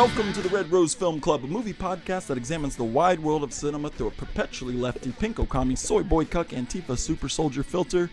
Welcome to the Red Rose Film Club, a movie podcast that examines the wide world of cinema through a perpetually lefty, pinko commie, soy boy cuck, Antifa super soldier filter.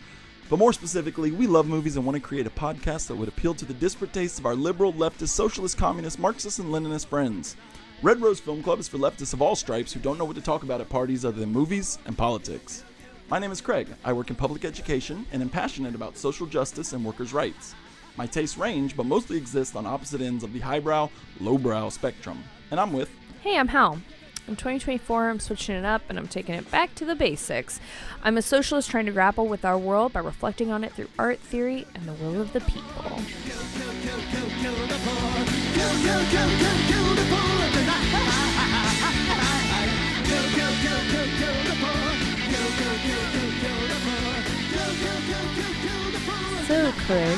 But more specifically, we love movies and want to create a podcast that would appeal to the disparate tastes of our liberal, leftist, socialist, communist, Marxist, and Leninist friends. Red Rose Film Club is for leftists of all stripes who don't know what to talk about at parties other than movies and politics. My name is Craig. I work in public education and am passionate about social justice and workers' rights. My tastes range, but mostly exist on opposite ends of the highbrow, lowbrow spectrum. And I'm with... Hey, I'm Hal. In 2024, I'm switching it up and I'm taking it back to the basics. I'm a socialist trying to grapple with our world by reflecting on it through art, theory, and the will of the people. So, Craig,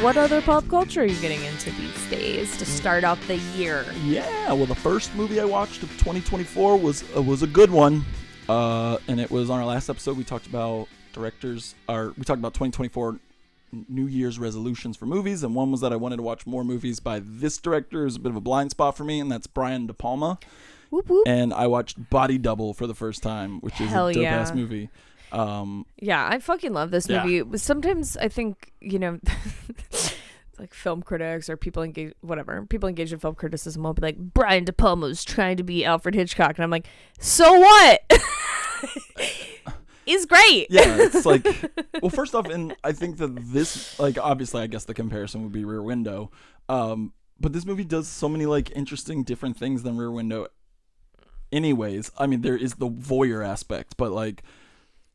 what other pop culture are you getting into these days to start out the year? Yeah, well, the first movie I watched of 2024 was a good one, and it was on our last episode. We talked about 2024 New Year's resolutions for movies, and one was that I wanted to watch more movies by this director. It was a bit of a blind spot for me, and that's Brian De Palma. Whoop, whoop. And I watched Body Double for the first time, which is a dope-ass movie. Yeah, I fucking love this movie. Sometimes I think, like film critics or people engaged in film criticism will be like, Brian De Palma's trying to be Alfred Hitchcock, and I'm like, so what? He's great. Yeah, it's like, well, first off, and I think that this, like, obviously I guess the comparison would be Rear Window, but this movie does so many like interesting different things than Rear Window anyways. I mean, there is the voyeur aspect, but like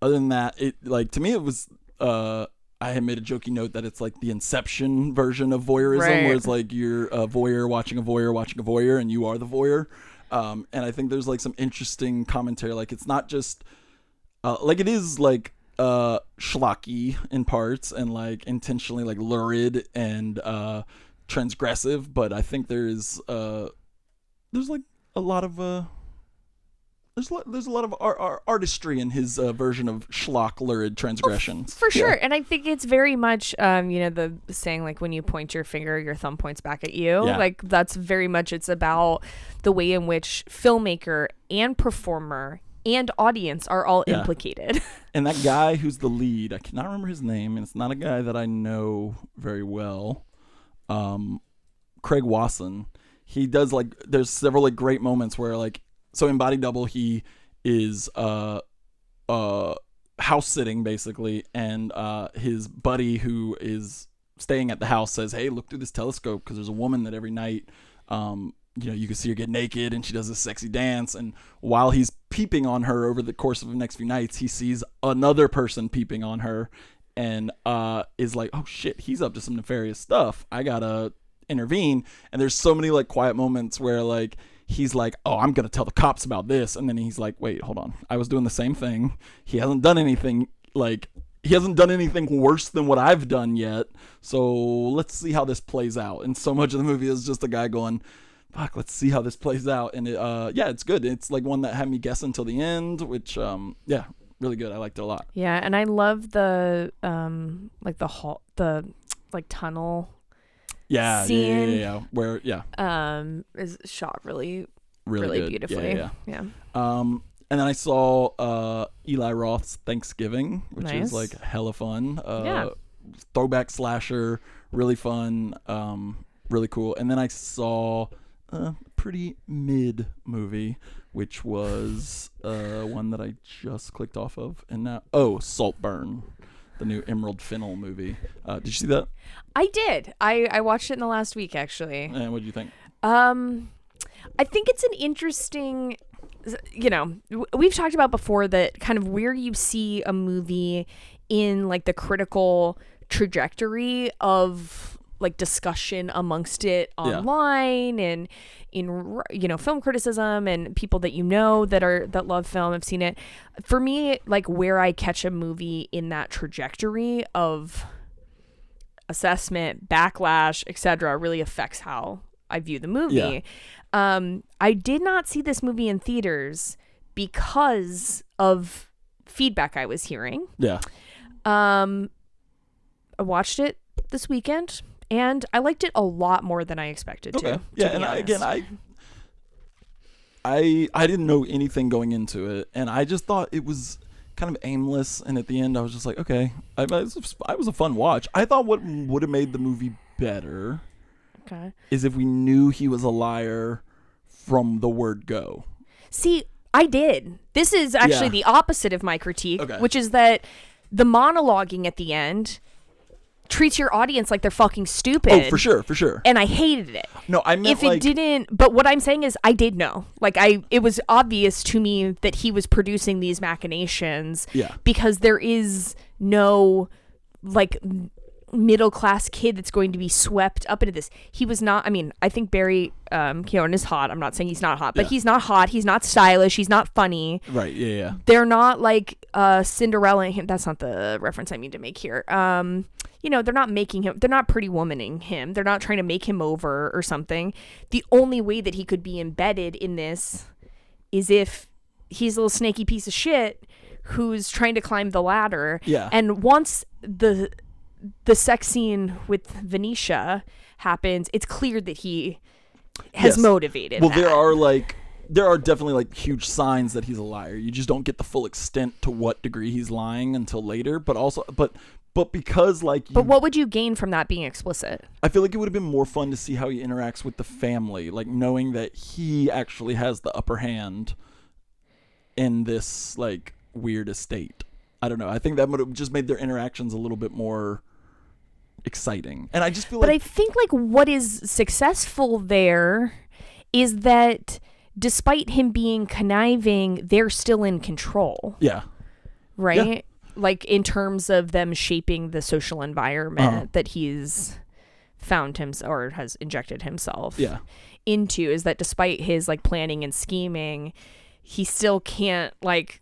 other than that, it, like, to me, it was, I had made a jokey note that it's like the Inception version of voyeurism, right, where it's like you're a voyeur watching a voyeur, and you are the voyeur. And I think there's like some interesting commentary. Like, it's not just, like, it is like, schlocky in parts and like intentionally like lurid and, transgressive, but I think there's like a lot of, there's a lot of artistry in his version of schlock, lurid transgressions. For sure. And I think it's very much, the saying, like, when you point your finger, your thumb points back at you. Yeah. Like, that's very much, it's about the way in which filmmaker and performer and audience are all implicated. And that guy who's the lead, I cannot remember his name, and it's not a guy that I know very well. Craig Wasson. He does, like, there's several like great moments where, like, so in Body Double, he is house sitting basically, and his buddy who is staying at the house says, "Hey, look through this telescope because there's a woman that every night, you can see her get naked, and she does this sexy dance." And while he's peeping on her over the course of the next few nights, he sees another person peeping on her, and is like, "Oh shit, he's up to some nefarious stuff. I gotta intervene." And there's so many like quiet moments where like he's like, "Oh, I'm gonna tell the cops about this," and then he's like, "Wait, hold on, I was doing the same thing. He hasn't done anything worse than what I've done yet, so let's see how this plays out." And so much of the movie is just a guy going, "Fuck, let's see how this plays out." And it's good. It's like one that had me guess until the end, which really good. I liked it a lot. Yeah, and I love the tunnel scene. Yeah. Where is shot really good. beautifully. Yeah. And then I saw Eli Roth's Thanksgiving, which is like hella fun. Throwback slasher, really fun, really cool. And then I saw a pretty mid movie, which was one that I just clicked off of, and now SALTBURN, the new Emerald Fennell movie. Did you see that? I did. I watched it in the last week, actually. And what did you think? I think it's an interesting, we've talked about before that kind of where you see a movie in like the critical trajectory of like discussion amongst it online and in film criticism and people that that love film have seen it. For me, like where I catch a movie in that trajectory of assessment, backlash, etc., really affects how I view the movie. I did not see this movie in theaters because of feedback I was hearing. Yeah. I watched it this weekend, and I liked it a lot more than I expected to. Yeah, and I didn't know anything going into it, and I just thought it was kind of aimless, and at the end I was just like, okay, it was a fun watch. I thought what would have made the movie better is if we knew he was a liar from the word go. See, I did. This is actually the opposite of my critique, which is that the monologuing at the end treats your audience like they're fucking stupid. Oh, for sure. And I hated it. No, I meant it didn't. But what I'm saying is, I did know. Like, it was obvious to me that he was producing these machinations. Yeah. Because there is no, like, middle class kid that's going to be swept up into this. He was not. I mean, I think Barry Keoghan is hot. I'm not saying he's not hot, but he's not hot. He's not stylish. He's not funny. Right. Yeah. They're not like Cinderella. That's not the reference I mean to make here. They're not making him. They're not Pretty Womaning him. They're not trying to make him over or something. The only way that he could be embedded in this is if he's a little snaky piece of shit who's trying to climb the ladder. Yeah. And once the sex scene with Venetia happens, it's clear that he has motivated. Well, that. there are definitely like huge signs that he's a liar. You just don't get the full extent to what degree he's lying until later. But because but what would you gain from that being explicit? I feel like it would have been more fun to see how he interacts with the family, like knowing that he actually has the upper hand in this like weird estate. I don't know. I think that would have just made their interactions a little bit more exciting. And I just feel But I think like what is successful there is that despite him being conniving, they're still in control. Yeah. Right? Yeah. Like in terms of them shaping the social environment that he's found or has injected himself into, is that despite his like planning and scheming, he still can't like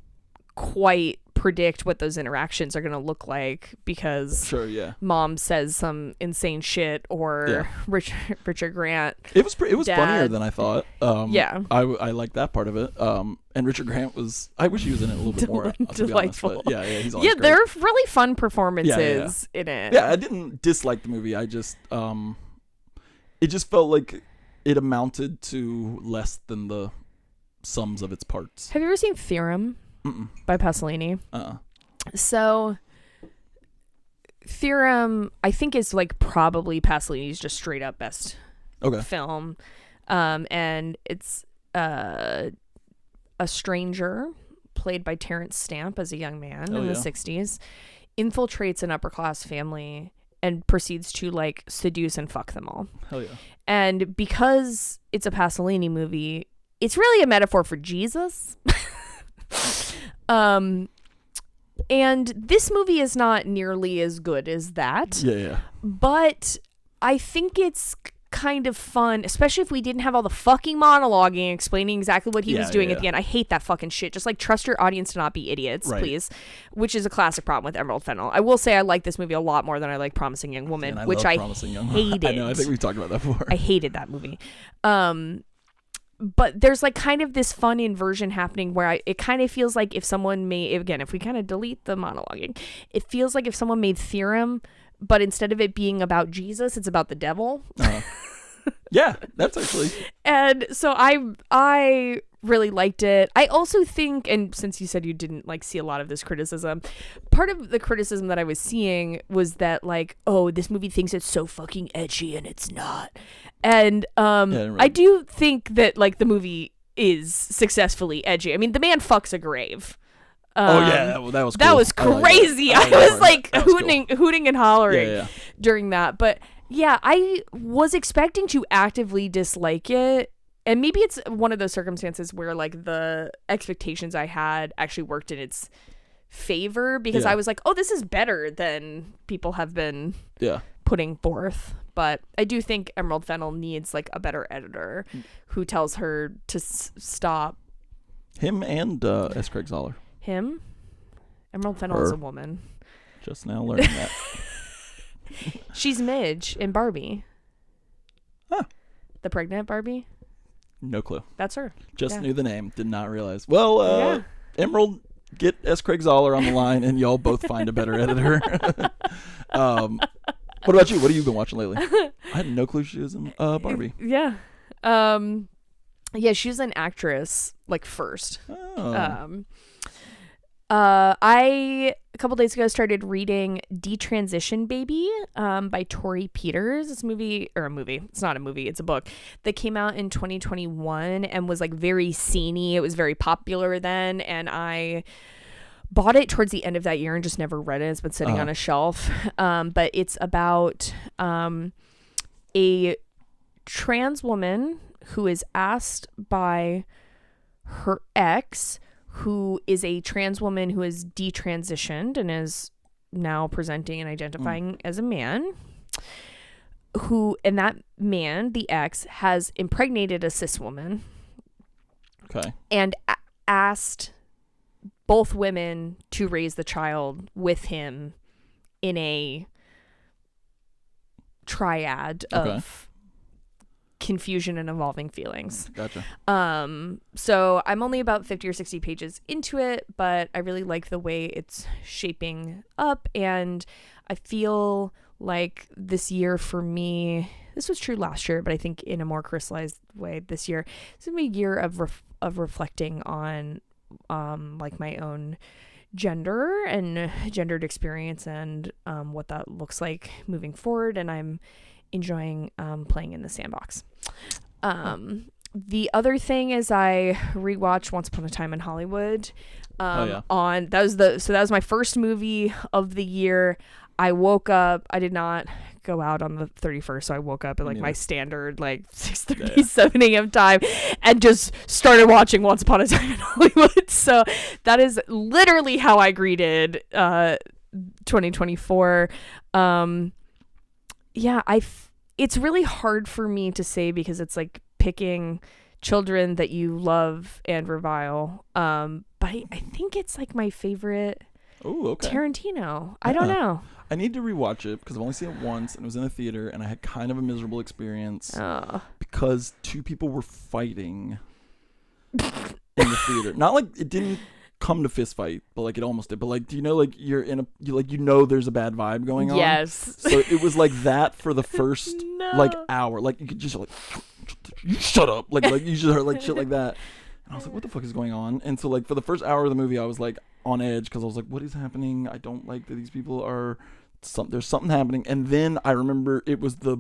quite predict what those interactions are going to look like because mom says some insane shit or Richard Grant. It was funnier than I thought. I like that part of it. And Richard Grant I wish he was in it a little bit more. Delightful. Be honest, he's always great. There are really fun performances in it. Yeah, I didn't dislike the movie. I just it just felt like it amounted to less than the sums of its parts. Have you ever seen Theorem? By Pasolini? So Theorem, I think, is like probably Pasolini's just straight up best film. And it's a stranger played by Terrence Stamp as a young man in the 60s, infiltrates an upper class family and proceeds to like seduce and fuck them all. Hell yeah. And because it's a Pasolini movie, it's really a metaphor for Jesus. And this movie is not nearly as good as that. Yeah. But I think it's kind of fun, especially if we didn't have all the fucking monologuing explaining exactly what he was doing at the end. I hate that fucking shit. Just like trust your audience to not be idiots, please. Which is a classic problem with Emerald Fennell. I will say I like this movie a lot more than I like Promising Young Woman, which I hated. I know. I think we've talked about that before. I hated that movie. But there's like kind of this fun inversion happening where it kind of feels like if someone if we kind of delete the monologuing, it feels like if someone made Theorem, but instead of it being about Jesus, it's about the devil. Yeah, that's actually. And so I really liked it. I also think, and since you said you didn't like see a lot of this criticism, part of the criticism that I was seeing was that like, oh, this movie thinks it's so fucking edgy and it's not. And I do think that like the movie is successfully edgy. I mean, the man fucks a grave. That was cool. That was crazy. I was like hooting and hollering during that. But yeah, I was expecting to actively dislike it. And maybe it's one of those circumstances where like the expectations I had actually worked in its favor because I was like, oh, this is better than people have been putting forth. But I do think Emerald Fennell needs like a better editor who tells her to stop. Him and S. Craig Zahler. Him? Emerald Fennell is a woman. Just now learning that. She's Midge in Barbie. Huh. The pregnant Barbie? No clue. That's her. Just knew the name. Did not realize. Well, Emerald, get S. Craig Zahler on the line and y'all both find a better editor. What about you? What have you been watching lately? I had no clue she was in Barbie. Yeah. Yeah, she's an actress, like, first. Oh. I a couple days ago started reading Detransition Baby by Tori Peters. It's it's not a movie, it's a book that came out in 2021 and was like very sceney. It was very popular then, and I bought it towards the end of that year and just never read it. It's been sitting on a shelf. But it's about a trans woman who is asked by her ex, who is a trans woman who is detransitioned and is now presenting and identifying as a man, and that man, the ex, has impregnated a cis woman. Okay. And asked both women to raise the child with him in a triad of confusion and evolving feelings. Gotcha. So I'm only about 50 or 60 pages into it, but I really like the way it's shaping up, and I feel like this year for me, this was true last year, but I think in a more crystallized way this year, it's gonna be a year of reflecting on like my own gender and gendered experience and what that looks like moving forward, and I'm enjoying playing in the sandbox. The other thing is I rewatched Once Upon a Time in Hollywood. That was my first movie of the year. I woke up, I did not go out on the 31st, so I woke up at like my standard like 6:30, 7 a.m. time and just started watching Once Upon a Time in Hollywood. So that is literally how I greeted 2024. It's really hard for me to say because it's like picking children that you love and revile. But I think it's like my favorite Tarantino. I don't know. I need to rewatch it because I've only seen it once and it was in a theater and I had kind of a miserable experience because two people were fighting in the theater. Not like it didn't come to fist fight, but like it almost did. But like, do you know, like you're in there's a bad vibe going on? Yes. So it was like that for the first like hour. Like you could just like, you shut up. Like you just heard like shit like that. And I was like, what the fuck is going on? And so like for the first hour of the movie, I was like on edge because I was like, what is happening? I don't like that these people are. There's something happening. And then I remember it was the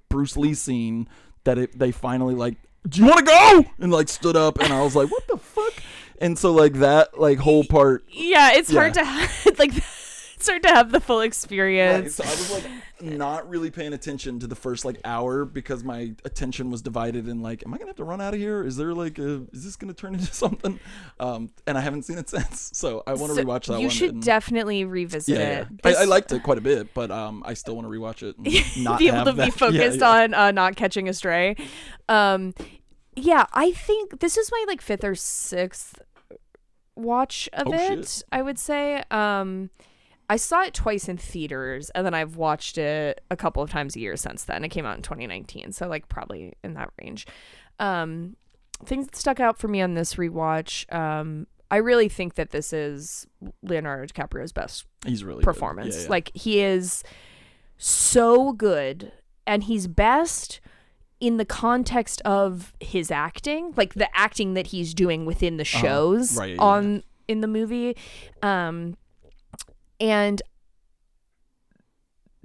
Bruce Lee scene that they finally like, do you want to go? And like stood up, and I was like, what the fuck? And so like that like whole part. Yeah, it's hard to have like it's hard to have the full experience. Right, so I was like not really paying attention to the first like hour because my attention was divided in like, am I gonna have to run out of here? Is there like is this gonna turn into something? And I haven't seen it since, so I want to rewatch that one. You should definitely revisit it. I liked it quite a bit, but I still want to rewatch it and not be able to be focused on not catching astray. I think this is my like 5th or 6th watch of it. Shit. I would say. I saw it twice in theaters, and then I've watched it a couple of times a year since then. It came out in 2019, so like probably in that range. Things that stuck out for me on this rewatch. I really think that this is Leonardo DiCaprio's best performance. Yeah. Like he is so good, and he's best in the context of his acting, like the acting that he's doing within the shows in the movie. And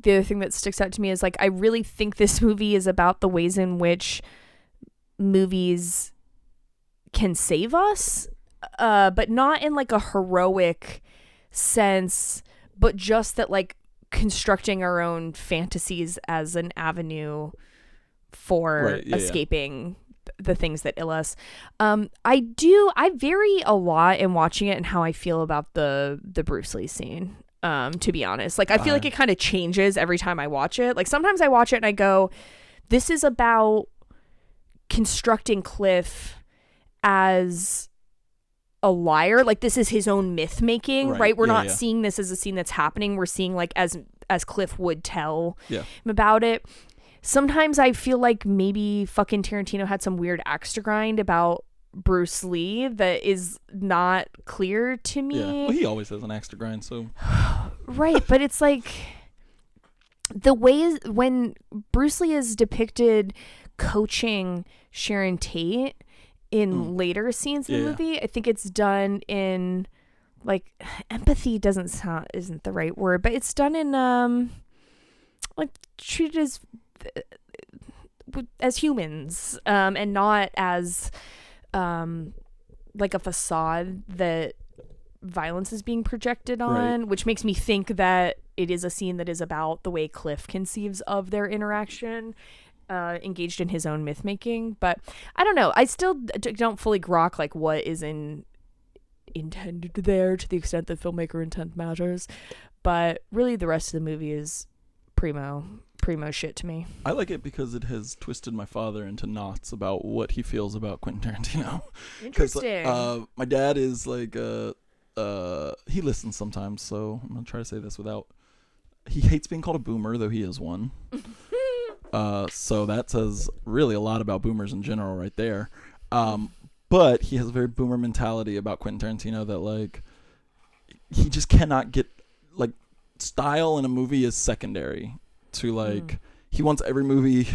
the other thing that sticks out to me is like I really think this movie is about the ways in which movies can save us, but not in like a heroic sense, but just that like constructing our own fantasies as an avenue for escaping the things that ill us. I vary a lot in watching it and how I feel about the Bruce Lee scene. To be honest, like I feel like it kind of changes every time I watch it. Like sometimes I watch it and I go, this is about constructing Cliff as a liar. Like this is his own myth making, right? We're not seeing this as a scene that's happening. We're seeing like as Cliff would tell him about it. Sometimes I feel like maybe fucking Tarantino had some weird axe to grind about Bruce Lee that is not clear to me. Yeah, well, he always has an axe to grind, so. Right, but it's like, the way when Bruce Lee is depicted coaching Sharon Tate in later scenes in the movie, I think it's done in like empathy isn't the right word, but it's done in like treated as humans, and not as like a facade that violence is being projected on, which makes me think that it is a scene that is about the way Cliff conceives of their interaction, engaged in his own myth making. But I don't know, I still don't fully grok like what is intended there, to the extent that filmmaker intent matters. But really the rest of the movie is primo shit to me. I like it because it has twisted my father into knots about what he feels about Quentin Tarantino. Interesting. My dad is like he listens sometimes, so I'm gonna try to say this without. He hates being called a boomer, though he is one. So that says really a lot about boomers in general, right there. But he has a very boomer mentality about Quentin Tarantino that like he just cannot get like style in a movie is secondary to like he wants every movie.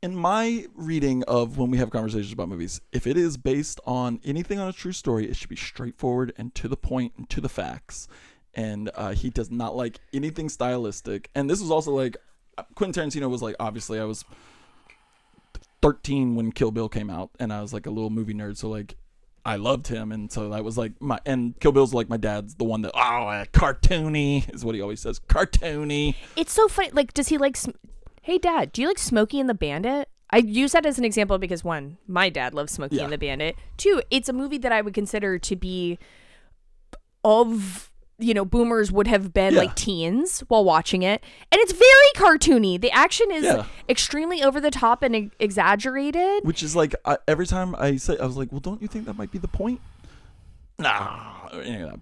In my reading of when we have conversations about movies, if it is based on anything on a true story, it should be straightforward and to the point and to the facts. And he does not like anything stylistic. And this was also like, Quentin Tarantino was like, obviously I was 13 when Kill Bill came out, and I was like a little movie nerd, so like I loved him, and so that was like and Kill Bill's like my dad's the one that cartoony is what he always says, cartoony. It's so funny. Like, does he like? Hey, Dad, do you like Smokey and the Bandit? I use that as an example because one, my dad loves Smokey and the Bandit. Two, it's a movie that I would consider to be boomers would have been like teens while watching it, and it's very cartoony. The action is extremely over the top and exaggerated, which is like every time I was like, well, don't you think that might be the point? Nah,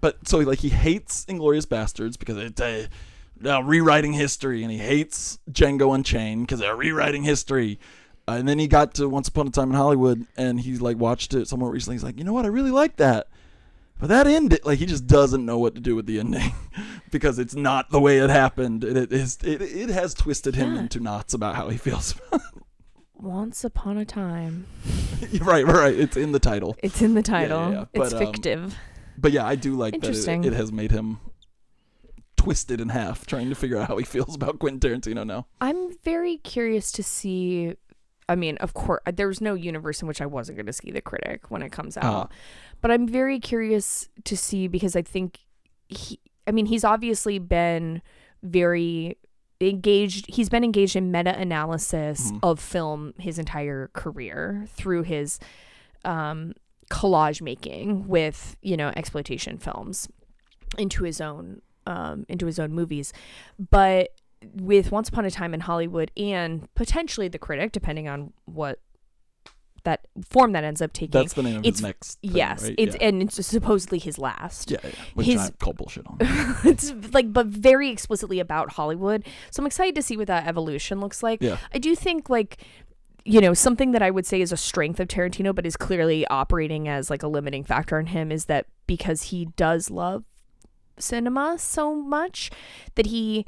but so like he hates Inglourious Bastards because it's rewriting history, and he hates Django Unchained because they're rewriting history. And then he got to Once Upon a Time in Hollywood, and he like watched it somewhere recently. He's like, you know what, I really like that. But that ended, like, he just doesn't know what to do with the ending because it's not the way it happened. It has twisted him into knots about how he feels. Once Upon a Time. Right. It's in the title. Yeah. It's fictive. But yeah, I do like that it has made him twisted in half, trying to figure out how he feels about Quentin Tarantino now. I'm very curious to see. I mean, of course, there's no universe in which I wasn't going to see The Critic when it comes out. But I'm very curious to see, because I think he's obviously been very engaged. He's been engaged in meta-analysis of film his entire career through his collage making with, exploitation films into his own movies. But with Once Upon a Time in Hollywood and potentially The Critic, depending on what that form that ends up taking. That's the name of his next thing, yes, right? And it's supposedly his last. Yeah. Which I call bullshit on. It's like, but very explicitly about Hollywood. So I'm excited to see what that evolution looks like. Yeah. I do think something that I would say is a strength of Tarantino, but is clearly operating as like a limiting factor in him, is that because he does love cinema so much that he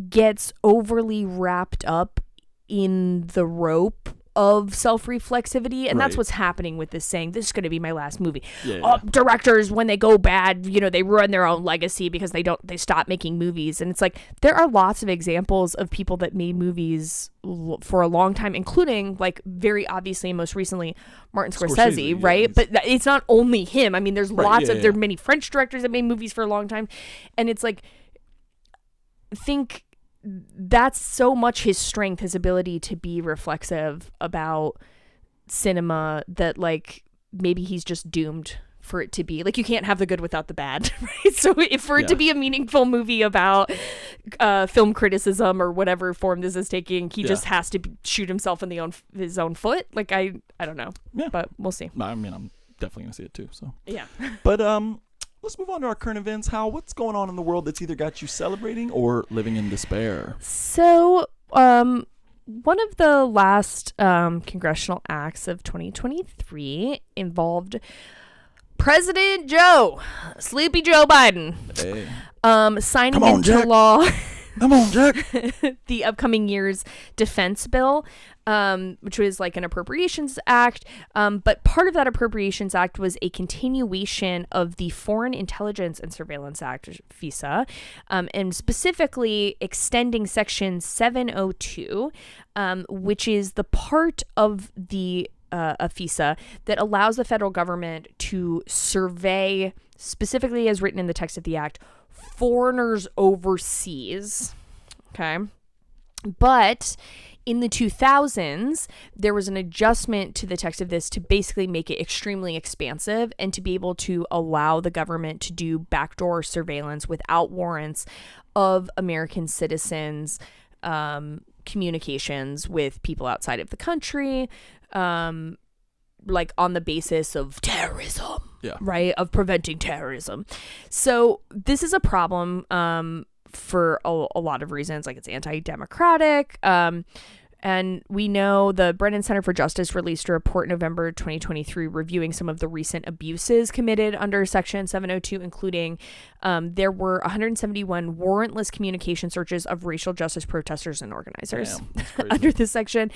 gets overly wrapped up in the rope of self-reflexivity, and that's what's happening with this saying, this is going to be my last movie. Directors, when they go bad, they ruin their own legacy because they stop making movies. And it's like, there are lots of examples of people that made movies for a long time, including like very obviously and most recently Martin Scorsese, right? But it's not only him. I mean, there's lots of there are many French directors that made movies for a long time, and it's like, that's so much his strength, his ability to be reflexive about cinema, that like maybe he's just doomed for it to be like, you can't have the good without the bad, right? So for it to be a meaningful movie about film criticism or whatever form this is taking, he just has to shoot himself in his own foot. Like I don't know, but we'll see. I mean, I'm definitely gonna see it too. So yeah, but let's move on to our current events. What's going on in the world that's either got you celebrating or living in despair? So, one of the last congressional acts of 2023 involved President Sleepy Joe Biden, signing into law Come on, Jack. the upcoming year's defense bill, which was like an appropriations act. But part of that appropriations act was a continuation of the Foreign Intelligence and Surveillance Act, FISA, and specifically extending Section 702, which is the part of the FISA that allows the federal government to survey, specifically as written in the text of the act, foreigners overseas. Okay. But in the 2000s, there was an adjustment to the text of this to basically make it extremely expansive and to be able to allow the government to do backdoor surveillance without warrants of American citizens' communications with people outside of the country, like on the basis of terrorism, right? Of preventing terrorism. So this is a problem for a lot of reasons. Like, it's anti-democratic. And we know the Brennan Center for Justice released a report in November 2023 reviewing some of the recent abuses committed under Section 702, including there were 171 warrantless communication searches of racial justice protesters and organizers under this section,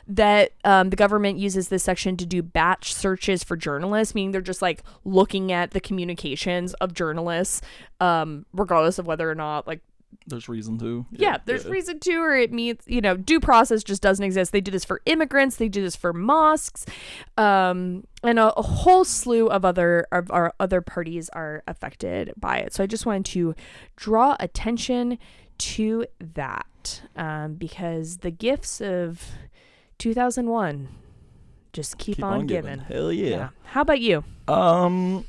that the government uses this section to do batch searches for journalists, meaning they're just like looking at the communications of journalists, regardless of whether or not like there's reason to. There's reason to, or it means, due process just doesn't exist. They do this for immigrants. They do this for mosques. And a whole slew of our other parties are affected by it. So I just wanted to draw attention to that, because the gifts of 2001 just keep on giving. Hell yeah. How about you? Mine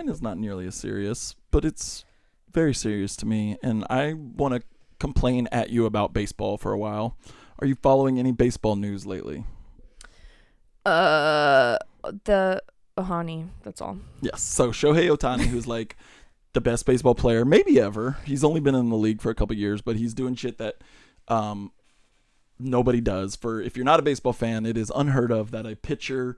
is not nearly as serious, but it's very serious to me, and I want to complain at you about baseball for a while. Are you following any baseball news lately? The Ohani, that's all. Yes. So Shohei Ohtani, who's like the best baseball player maybe ever. He's only been in the league for a couple years, but he's doing shit that nobody does. If you're not a baseball fan, it is unheard of that a pitcher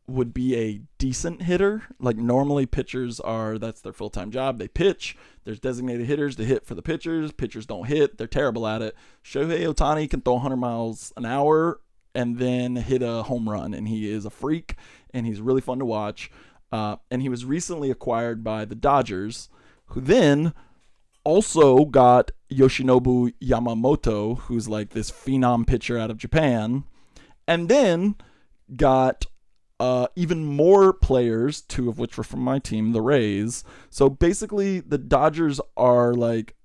would be a decent hitter. Like, normally pitchers that's their full-time job. They pitch. There's designated hitters to hit for the pitchers. Pitchers don't hit. They're terrible at it. Shohei Ohtani can throw 100 miles an hour and then hit a home run, and he is a freak, and he's really fun to watch. And he was recently acquired by the Dodgers, who then also got Yoshinobu Yamamoto, who's like this phenom pitcher out of Japan, and then got even more players, two of which were from my team, the Rays. So basically, the Dodgers are like,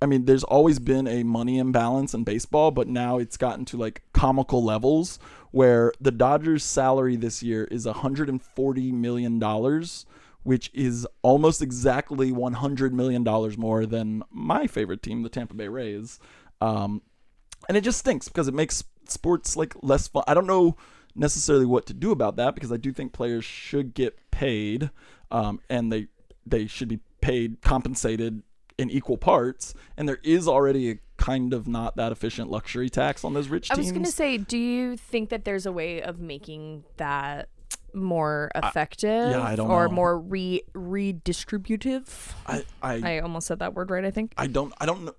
I mean, there's always been a money imbalance in baseball, but now it's gotten to like comical levels where the Dodgers' salary this year is $140 million, which is almost exactly $100 million more than my favorite team, the Tampa Bay Rays. And it just stinks because it makes sports like less fun. I don't know necessarily what to do about that, because I do think players should get paid, and they should be paid, compensated in equal parts, and there is already a kind of not that efficient luxury tax on those rich teams. I was going to say, do you think that there's a way of making that more effective I don't or know. more redistributive? I almost said that word right, I think. I don't know.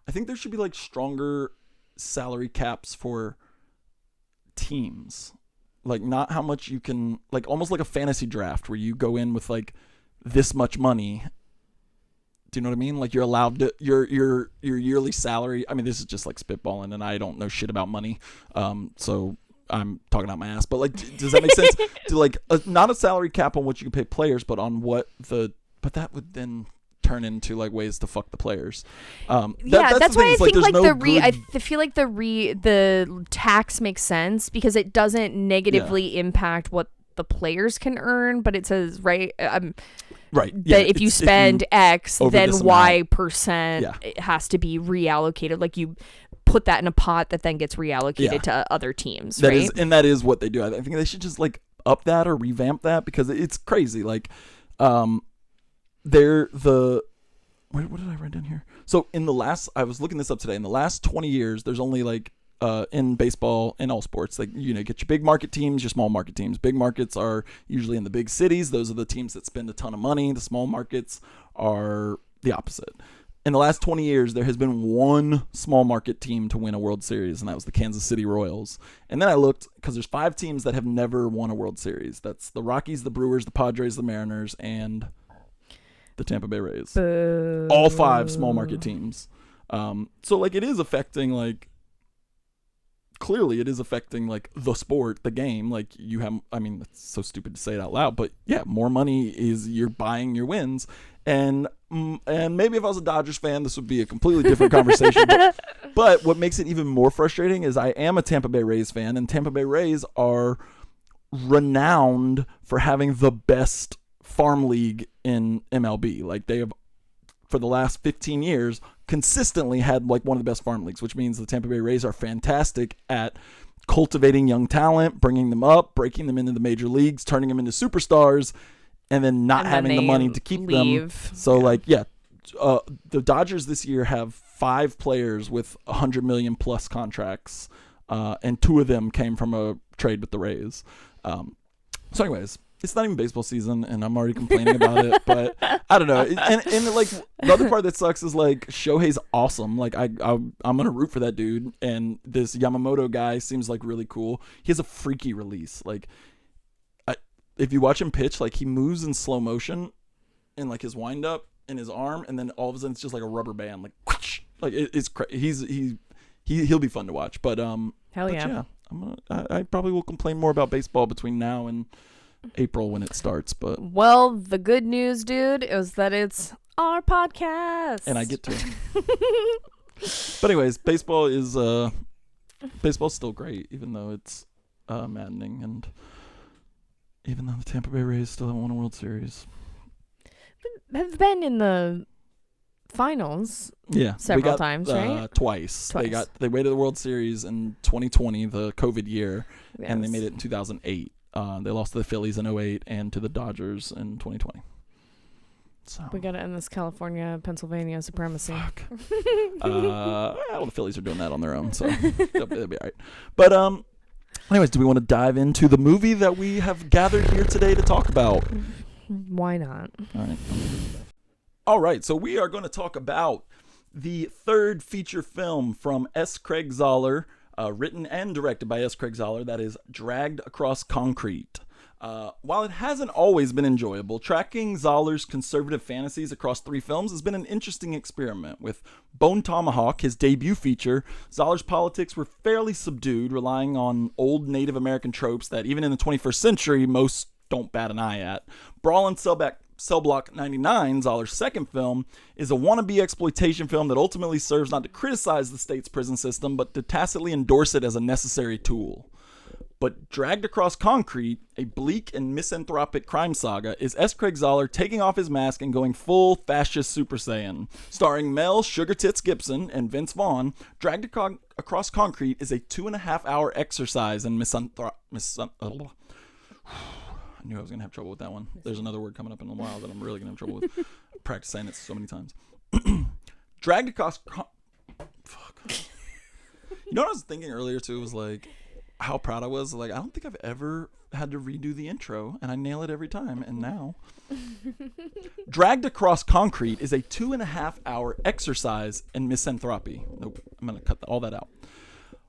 I think there should be like stronger salary caps for teams, like not how much you can, like almost like a fantasy draft where you go in with like this much money. Do you know what I mean? Like, you're allowed to your yearly salary. I mean, this is just like spitballing, and I don't know shit about money, so I'm talking out my ass. But like, does that make sense? To like not a salary cap on what you can pay players, but on what but that would then turn into like ways to fuck the players. That's why I think like I feel like the tax makes sense because it doesn't negatively impact what the players can earn, but it says right that if you spend X, then Y percent it has to be reallocated. Like, you put that in a pot that then gets reallocated to other teams. That is what they do. I think they should just like up that or revamp that, because it's crazy. Like, what did I write down here? So I was looking this up today. In the last 20 years, there's only like in baseball, in all sports, like, you know, get your big market teams, your small market teams. Big markets are usually in the big cities. Those are the teams that spend a ton of money. The small markets are the opposite. in the last 20 years, there has been one small market team to win a World Series, and that was the Kansas City Royals. And then I looked, because there's 5 teams that have never won a World Series. That's the Rockies, the Brewers, the Padres, the Mariners, and the Tampa Bay Rays. Boo. All 5 small market teams. So, like, it is affecting, like, clearly it is affecting, like, the sport, the game. Like, you have, I mean, it's so stupid to say it out loud, but yeah, more money is, you're buying your wins. And maybe if I was a Dodgers fan, this would be a completely different conversation. But what makes it even more frustrating is I am a Tampa Bay Rays fan, and Tampa Bay Rays are renowned for having the best farm league in MLB. Like, they have, for the last 15 years, consistently had, like, one of the best farm leagues, which means the Tampa Bay Rays are fantastic at cultivating young talent, bringing them up, breaking them into the major leagues, turning them into superstars, and then not having the money to keep them. So, the Dodgers this year have 5 players with $100 million plus contracts, and 2 of them came from a trade with the Rays. So, anyways, it's not even baseball season, and I'm already complaining about it. But I don't know. And like, the other part that sucks is, like, Shohei's awesome. Like, I'm gonna root for that dude. And this Yamamoto guy seems like really cool. He has a freaky release. Like, if you watch him pitch, like, he moves in slow motion in, like, his wind up in his arm, and then all of a sudden it's just like a rubber band, like, whoosh, like it's he'll be fun to watch. But yeah, I probably will complain more about baseball between now and April when it starts. But well, the good news, dude, is that it's our podcast, and I get to. But anyways, baseball's still great, even though it's maddening, and even though the Tampa Bay Rays still haven't won a World Series. Have been in the finals several times, right? Twice. They waited the World Series in 2020, the COVID year, and they made it in 2008. They lost to the Phillies in 2008 and to the Dodgers in 2020. So we got to end this California-Pennsylvania supremacy. Fuck. Well, the Phillies are doing that on their own, so they'll be all right. But anyways, do we want to dive into the movie that we have gathered here today to talk about? Why not? All right, so we are going to talk about the 3rd feature film from S. Craig Zahler, written and directed by S. Craig Zahler, that is Dragged Across Concrete. While it hasn't always been enjoyable, tracking Zahler's conservative fantasies across 3 films has been an interesting experiment. With Bone Tomahawk, his debut feature, Zahler's politics were fairly subdued, relying on old Native American tropes that even in the 21st century most don't bat an eye at. Brawl in Cell Block 99, Zahler's 2nd film, is a wannabe exploitation film that ultimately serves not to criticize the state's prison system, but to tacitly endorse it as a necessary tool. But Dragged Across Concrete, a bleak and misanthropic crime saga, is S. Craig Zahler taking off his mask and going full fascist Super Saiyan. Starring Mel Sugar Tits Gibson and Vince Vaughn, Dragged Across Concrete is a 2.5-hour exercise in I knew I was going to have trouble with that one. There's another word coming up in a while that I'm really going to have trouble with. I practiced saying it so many times. Dragged Across... Fuck. You know what I was thinking earlier, too, was, like, how proud I was. Like, I don't think I've ever had to redo the intro, and I nail it every time. And now... Dragged Across Concrete is a 2.5-hour exercise in misanthropy. Nope, I'm going to cut all that out.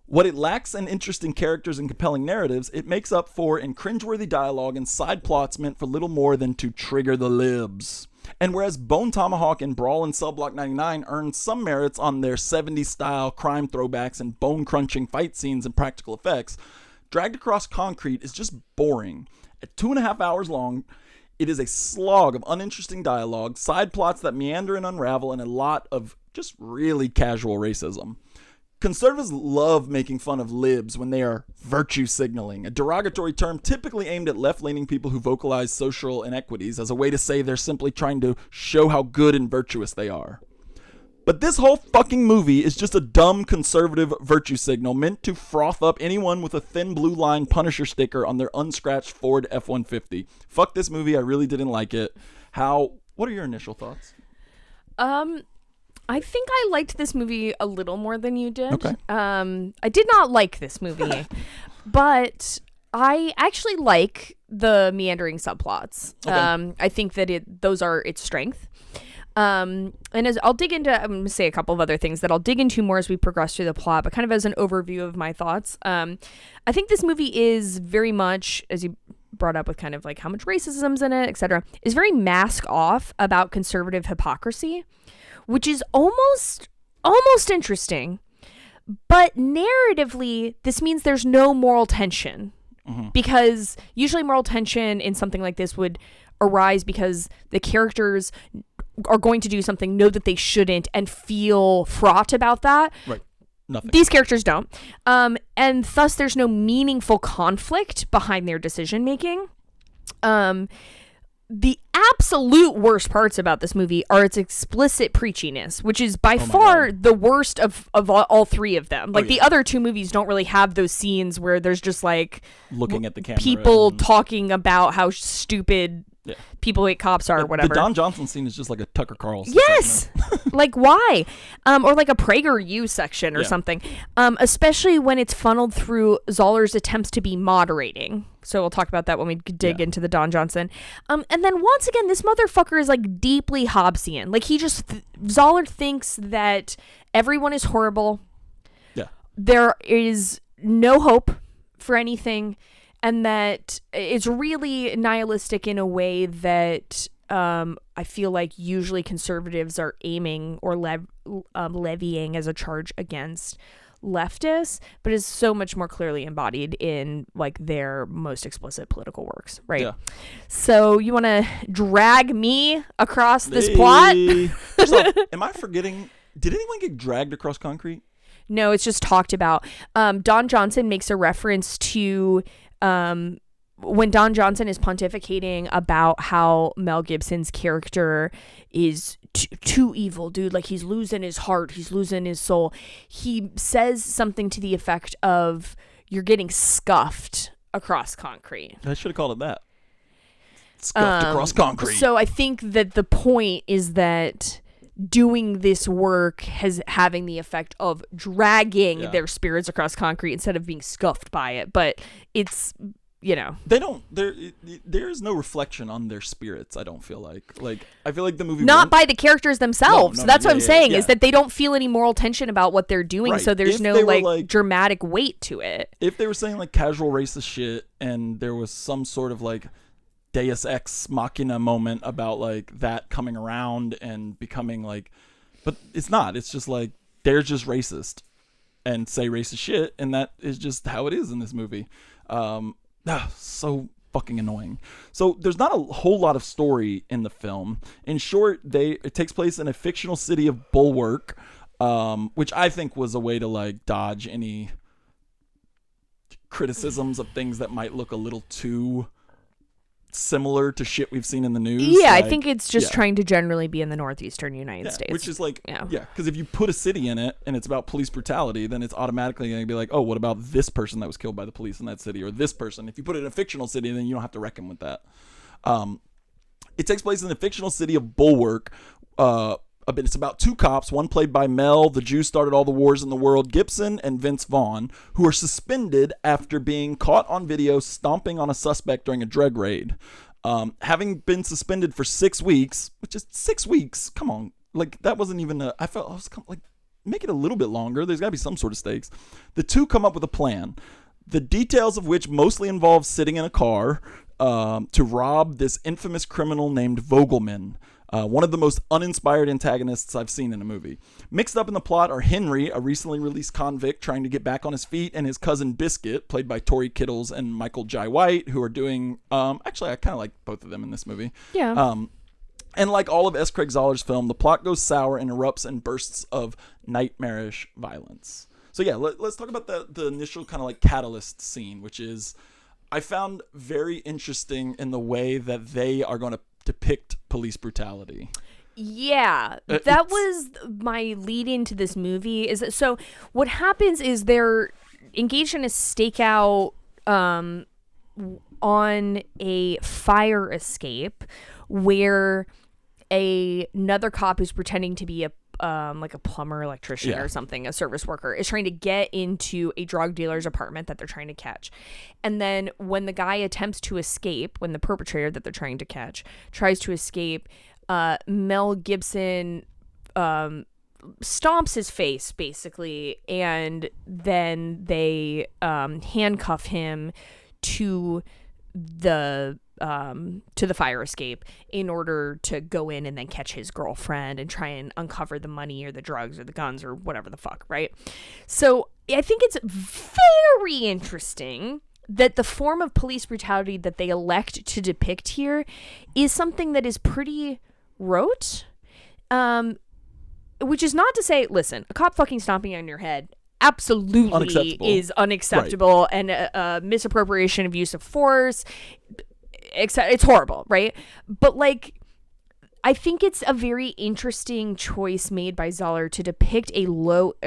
What it lacks in interesting characters and compelling narratives, it makes up for in cringeworthy dialogue and side plots meant for little more than to trigger the libs. And whereas Bone Tomahawk and Brawl in Cell Block 99 earned some merits on their 70s style crime throwbacks and bone-crunching fight scenes and practical effects, Dragged Across Concrete is just boring. At 2.5 hours long, it is a slog of uninteresting dialogue, side plots that meander and unravel, and a lot of just really casual racism. Conservatives love making fun of libs when they are virtue signaling, a derogatory term typically aimed at left-leaning people who vocalize social inequities as a way to say they're simply trying to show how good and virtuous they are. But this whole fucking movie is just a dumb conservative virtue signal meant to froth up anyone with a thin blue line Punisher sticker on their unscratched Ford F-150. Fuck this movie, I really didn't like it. What are your initial thoughts? I think I liked this movie a little more than you did. Okay. I did not like this movie, but I actually like the meandering subplots. Okay. I think that those are its strength. And as I'll dig into, I'm going to say a couple of other things that I'll dig into more as we progress through the plot, but kind of as an overview of my thoughts. I think this movie is very much, as you brought up with kind of like how much racism's in it, etc., is very mask off about conservative hypocrisy, which is almost interesting. But narratively, this means there's no moral tension. Because usually moral tension in something like this would arise because the characters are going to do something, know that they shouldn't, and feel fraught about that. Right. Nothing. These characters don't. And thus there's no meaningful conflict behind their decision making. The absolute worst parts about this movie are its explicit preachiness, which is by far the worst of all three of them. Like the other two movies don't really have those scenes where there's just like looking at the camera, people talking about how stupid people hate cops are or whatever. The Don Johnson scene is just like a Tucker Carlson. Yes. Like why? Or like a PragerU section or something. Especially when it's funneled through Zahler's attempts to be moderating. So we'll talk about that when we dig into the Don Johnson. And then once again, this motherfucker is like deeply Hobbesian. Like he just, Zahler thinks that everyone is horrible. Yeah. There is no hope for anything. And that it's really nihilistic in a way that I feel like usually conservatives are aiming or levying as a charge against leftists, but is so much more clearly embodied in like their most explicit political works, right? Yeah. So you want to drag me across this plot? Am I forgetting? Did anyone get dragged across concrete? No, it's just talked about. Don Johnson makes a reference to when Don Johnson is pontificating about how Mel Gibson's character is too evil, dude. Like he's losing his heart. He's losing his soul. He says something to the effect of, you're getting scuffed across concrete. I should have called it that. Scuffed across concrete. So I think that the point is that doing this work having the effect of dragging their spirits across concrete instead of being scuffed by it. But it's, they don't, there is no reflection on their spirits. I don't feel like I feel like the movie not by the characters themselves. No, that's what I'm saying is that they don't feel any moral tension about what they're doing. Right. So there's no like dramatic weight to it. If they were saying like casual racist shit and there was some sort of like Deus Ex Machina moment about like that coming around and becoming like, but it's not. It's just like they're just racist and say racist shit, and that is just how it is in this movie. So fucking annoying. So there's not a whole lot of story in the film. In short, it takes place in a fictional city of Bulwark, which I think was a way to like dodge any criticisms of things that might look a little too similar to shit we've seen in the news. Yeah, like, I think it's just trying to generally be in the northeastern United States. Which is like, because if you put a city in it and it's about police brutality, then it's automatically going to be like, oh, what about this person that was killed by the police in that city, or this person? If you put it in a fictional city, then you don't have to reckon with that. It takes place in the fictional city of Bulwark. It's about two cops, one played by Mel, the Jew started all the wars in the world, Gibson, and Vince Vaughn, who are suspended after being caught on video stomping on a suspect during a drug raid. Having been suspended for 6 weeks, which is 6 weeks, come on, like that wasn't even I was like, make it a little bit longer. There's got to be some sort of stakes. The two come up with a plan, the details of which mostly involve sitting in a car to rob this infamous criminal named Vogelman. One of the most uninspired antagonists I've seen in a movie. Mixed up in the plot are Henry, a recently released convict trying to get back on his feet, and his cousin Biscuit, played by Tori Kittles and Michael Jai White, who are doing... actually, I kind of like both of them in this movie. Yeah. And like all of S. Craig Zahler's film, the plot goes sour and erupts in bursts of nightmarish violence. So yeah, let's talk about the initial kind of like catalyst scene, which is I found very interesting in the way that they are going to depict police brutality. Yeah, that was my lead into this movie. Is that, so what happens is they're engaged in a stakeout on a fire escape where another cop who's pretending to be a like a plumber, electrician or something, a service worker, is trying to get into a drug dealer's apartment that they're trying to catch. And then when the guy attempts to escape, when the perpetrator that they're trying to catch tries to escape, Mel Gibson stomps his face basically, and then they handcuff him to the fire escape in order to go in and then catch his girlfriend and try and uncover the money or the drugs or the guns or whatever the fuck, right? So I think it's very interesting that the form of police brutality that they elect to depict here is something that is pretty rote, which is not to say, listen, a cop fucking stomping on your head absolutely is unacceptable, right, and misappropriation of use of force. It's horrible, right? But like, I think it's a very interesting choice made by Zahler to depict a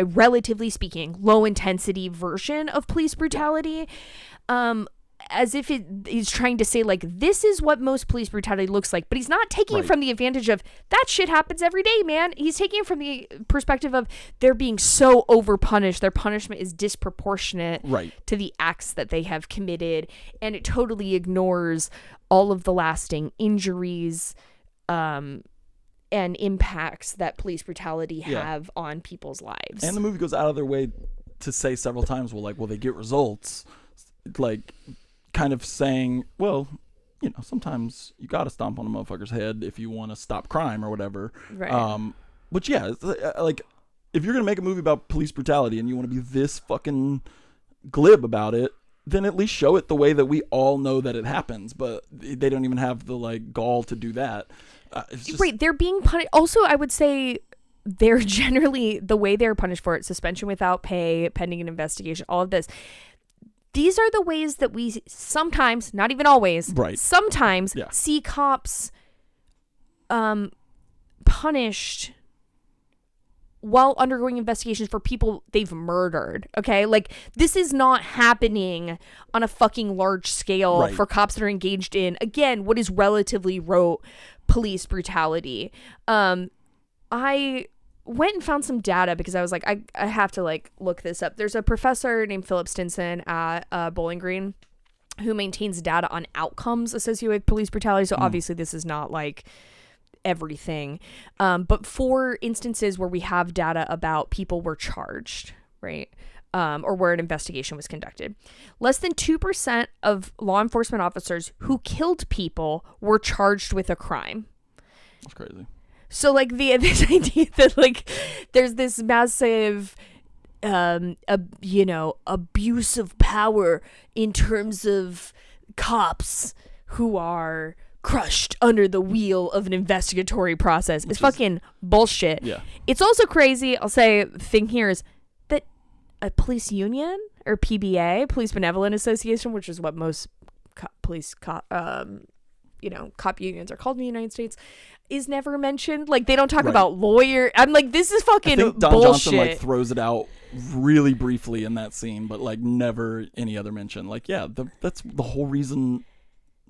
relatively speaking, low intensity version of police brutality, as if he's trying to say, like, this is what most police brutality looks like, but he's not taking it from the advantage of that shit happens every day, man. He's taking it from the perspective of they're being so overpunished. Their punishment is disproportionate to the acts that they have committed, and it totally ignores all of the lasting injuries and impacts that police brutality have on people's lives. And the movie goes out of their way to say several times, well, they get results, like, kind of saying, well, sometimes you gotta stomp on a motherfucker's head if you want to stop crime or whatever. Right. But yeah, like, if you're gonna make a movie about police brutality and you want to be this fucking glib about it, then at least show it the way that we all know that it happens. But they don't even have the like gall to do that. It's just... Right. They're being punished. Also, I would say they're generally, the way they're punished for it, suspension without pay, pending an investigation, all of this. These are the ways that we sometimes, not even always, sometimes see cops punished while undergoing investigations for people they've murdered. Okay, like, this is not happening on a fucking large scale for cops that are engaged in, again, what is relatively rote police brutality. I went and found some data because I was like, I have to like look this up. There's a professor named Philip Stinson at Bowling Green who maintains data on outcomes associated with police brutality. So obviously this is not like everything. But for instances where we have data about people were charged, right? Or where an investigation was conducted, less than 2% of law enforcement officers who killed people were charged with a crime. That's crazy. So like this idea that like there's this massive abuse of power in terms of cops who are crushed under the wheel of an investigatory process is fucking bullshit. Yeah. It's also crazy, I'll say, the thing here is that a police union or PBA, Police Benevolent Association, which is what most cop unions are called in the United States, is never mentioned. Like, they don't talk about lawyer. I'm like, this is fucking bullshit. Don Johnson like throws it out really briefly in that scene, but like never any other mention. Like, yeah, that's the whole reason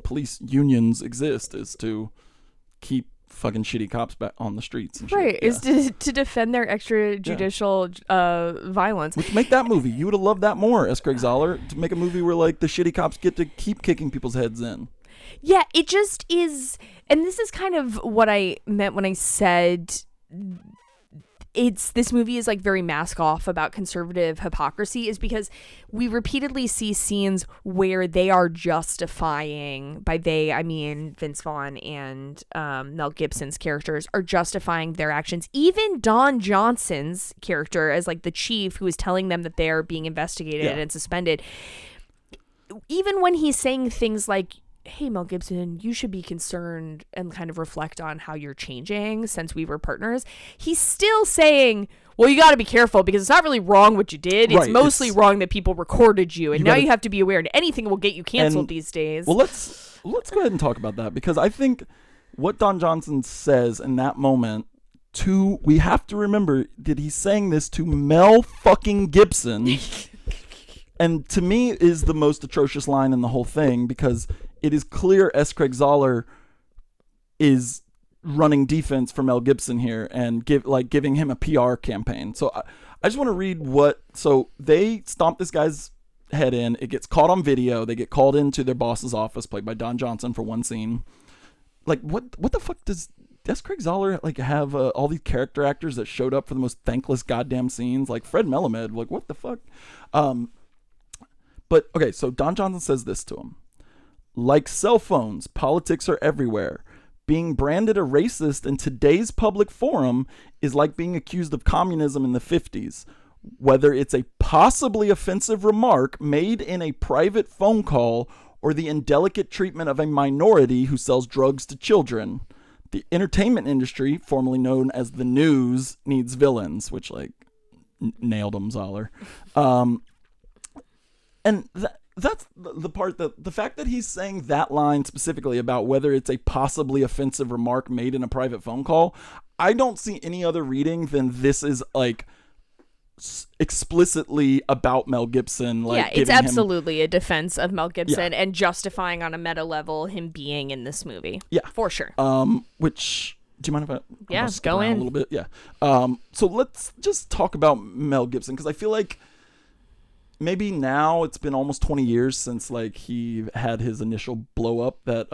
police unions exist, is to keep fucking shitty cops back on the streets and shit. Right, is to defend their extrajudicial violence. Which, make that movie. You would have loved that more, S. Craig Zahler, to make a movie where like the shitty cops get to keep kicking people's heads in. Yeah, it just is, and this is kind of what I meant when I said this movie is like very mask off about conservative hypocrisy, is because we repeatedly see scenes where they are justifying, by they I mean Vince Vaughn and Mel Gibson's characters are justifying their actions. Even Don Johnson's character as like the chief who is telling them that they're being investigated and suspended, even when he's saying things like, hey, Mel Gibson, you should be concerned and kind of reflect on how you're changing since we were partners, he's still saying, well, you got to be careful because it's not really wrong what you did. It's mostly wrong that people recorded you. And now you have to be aware, and anything will get you canceled these days. Well, let's go ahead and talk about that, because I think what Don Johnson says in that moment, we have to remember that he's saying this to Mel fucking Gibson. And to me is the most atrocious line in the whole thing, because it is clear S. Craig Zahler is running defense for Mel Gibson here and giving him a PR campaign. So I just want to read so they stomp this guy's head in. It gets caught on video. They get called into their boss's office, played by Don Johnson, for one scene. Like, what the fuck does does Craig Zahler like have all these character actors that showed up for the most thankless goddamn scenes, like Fred Melamed? Like, what the fuck? But okay, so Don Johnson says this to him: like cell phones, politics are everywhere. Being branded a racist in today's public forum is like being accused of communism in the 50s. Whether it's a possibly offensive remark made in a private phone call or the indelicate treatment of a minority who sells drugs to children. The entertainment industry, formerly known as the news, needs villains, which like nailed him, Zahler. And that's the part that the fact that he's saying that line specifically about whether it's a possibly offensive remark made in a private phone call, I don't see any other reading than this is like explicitly about Mel Gibson. Like, yeah, it's absolutely a defense of Mel Gibson and justifying on a meta level him being in this movie. Yeah, for sure. Which, do you mind if I go in a little bit? Yeah. So let's just talk about Mel Gibson, because I feel like maybe now it's been almost 20 years since like he had his initial blow up that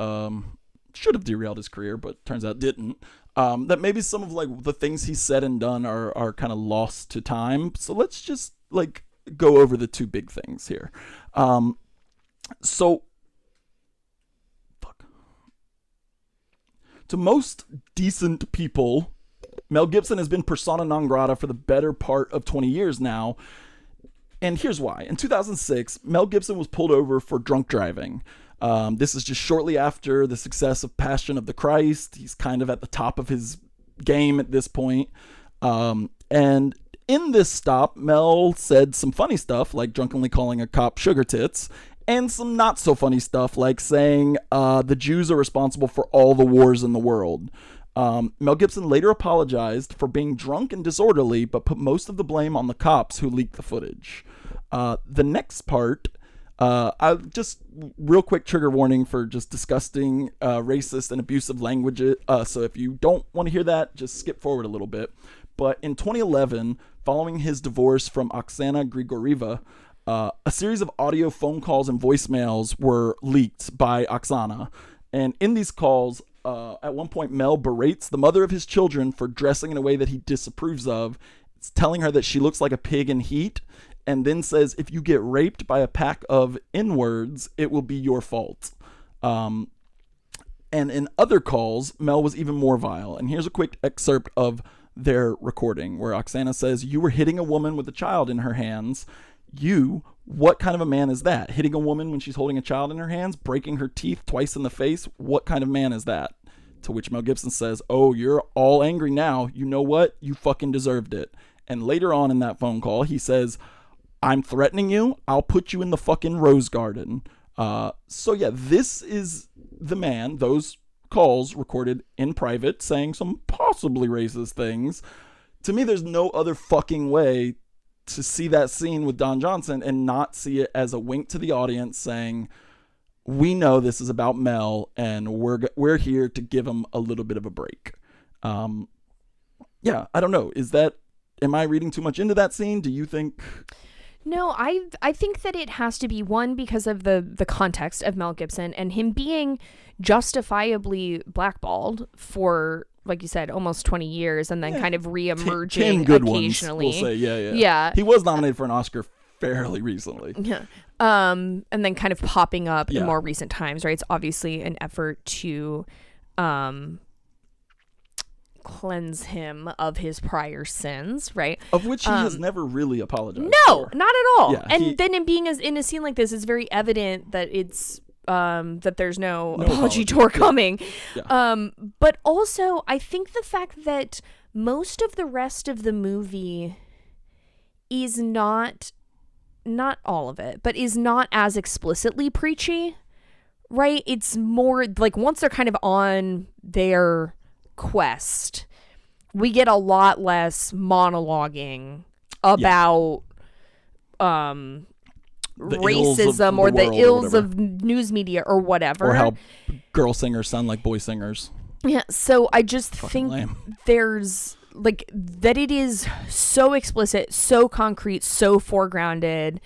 should have derailed his career, but turns out didn't. That maybe some of like the things he said and done are kind of lost to time. So let's just like go over the two big things here. So to most decent people, Mel Gibson has been persona non grata for the better part of 20 years now. And here's why. In 2006, Mel Gibson was pulled over for drunk driving. This is just shortly after the success of Passion of the Christ. He's kind of at the top of his game at this point. And in this stop, Mel said some funny stuff, like drunkenly calling a cop sugar tits, and some not so funny stuff, like saying the Jews are responsible for all the wars in the world. Mel Gibson later apologized for being drunk and disorderly, but put most of the blame on the cops who leaked the footage. The next part, I'll just real quick trigger warning for just disgusting, racist and abusive language. So if you don't want to hear that, just skip forward a little bit. But in 2011, following his divorce from Oksana Grigorieva, a series of audio phone calls and voicemails were leaked by Oksana. And in these calls, at one point, Mel berates the mother of his children for dressing in a way that he disapproves of. It's telling her that she looks like a pig in heat, and then says, if you get raped by a pack of N-words, it will be your fault. And in other calls, Mel was even more vile. And here's a quick excerpt of their recording where Oksana says, "You were hitting a woman with a child in her hands. You, what kind of a man is that? Hitting a woman when she's holding a child in her hands, breaking her teeth twice in the face? What kind of man is that?" To which Mel Gibson says, "Oh, you're all angry now. You know what? You fucking deserved it." And later on in that phone call, he says, "I'm threatening you. I'll put you in the fucking rose garden." So yeah, this is the man, those calls recorded in private, saying some possibly racist things. To me, there's no other fucking way to see that scene with Don Johnson and not see it as a wink to the audience saying, we know this is about Mel and we're here to give him a little bit of a break. Yeah, I don't know. Am I reading too much into that scene? Do you think? No, I think that it has to be, one, because of the context of Mel Gibson and him being justifiably blackballed for, like you said, almost 20 years, and then kind of re-emerging 10 good occasionally. Ones, we'll say. Yeah. He was nominated for an Oscar fairly recently. Yeah. And then kind of popping up in more recent times, right? It's obviously an effort to cleanse him of his prior sins, right? Of which he has never really apologized for. Not at all. Yeah, and then in being in a scene like this, it's very evident that it's that there's no apology tour coming. Yeah. But also, I think the fact that most of the rest of the movie is not all of it, but is not as explicitly preachy, right? It's more like once they're kind of on their quest, we get a lot less monologuing about racism or the ills of news media or whatever, or how girl singers sound like boy singers. Yeah, so I just Fucking think lame. There's like that it is so explicit, so concrete, so foregrounded.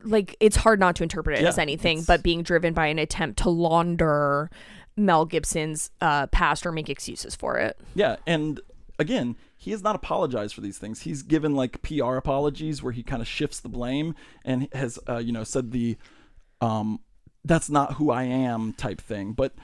Like it's hard not to interpret it as anything but being driven by an attempt to launder Mel Gibson's past or make excuses for it. Yeah, and again, he has not apologized for these things. He's given like PR apologies where he kind of shifts the blame and has said the that's not who I am type thing. But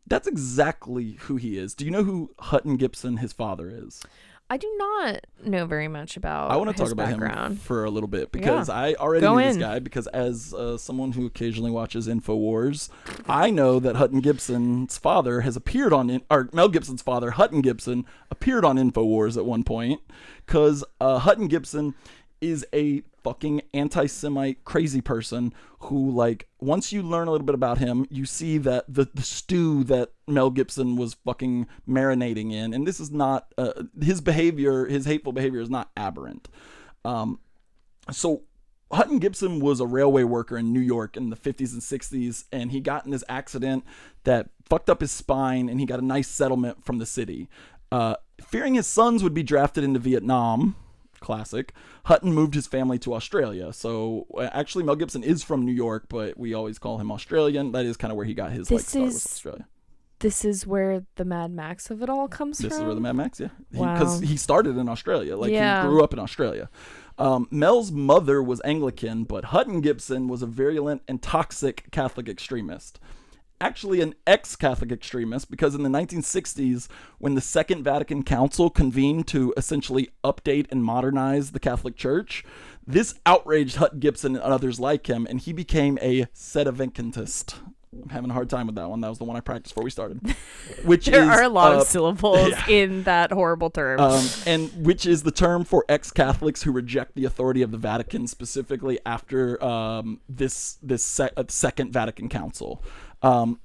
that's exactly who he is. Do you know who Hutton Gibson, his father, is? I do not know very much about I want to talk about background. him for a little bit because I already knew this guy because as someone who occasionally watches InfoWars, I know that Hutton Gibson's father has appeared on, or Mel Gibson's father, Hutton Gibson, appeared on InfoWars at one point because Hutton Gibson is a fucking anti-Semite crazy person who, like, once you learn a little bit about him, you see that the stew that Mel Gibson was fucking marinating in, and this is not his behavior, his hateful behavior is not aberrant. So Hutton Gibson was a railway worker in New York in the 50s and 60s, and he got in this accident that fucked up his spine, and he got a nice settlement from the city. Fearing his sons would be drafted into Vietnam, classic, Hutton moved his family to Australia. So actually Mel Gibson is from New York, but we always call him Australian. That is kind of where he got his start with Australia. This is where the Mad Max of it all comes from? This is where the Mad Max, yeah. Wow. Because he started in Australia. Like, yeah. He grew up in Australia. Mel's mother was Anglican, but Hutton Gibson was a virulent and toxic Catholic extremist. Actually an ex-Catholic extremist, because in the 1960s, when the Second Vatican Council convened to essentially update and modernize the Catholic Church, this outraged Hutton Gibson and others like him, and he became a sedevacantist. I'm having a hard time with that one. That was the one I practiced before we started. There are a lot of syllables in that horrible term. And which is the term for ex-Catholics who reject the authority of the Vatican, specifically after this Second Vatican Council. And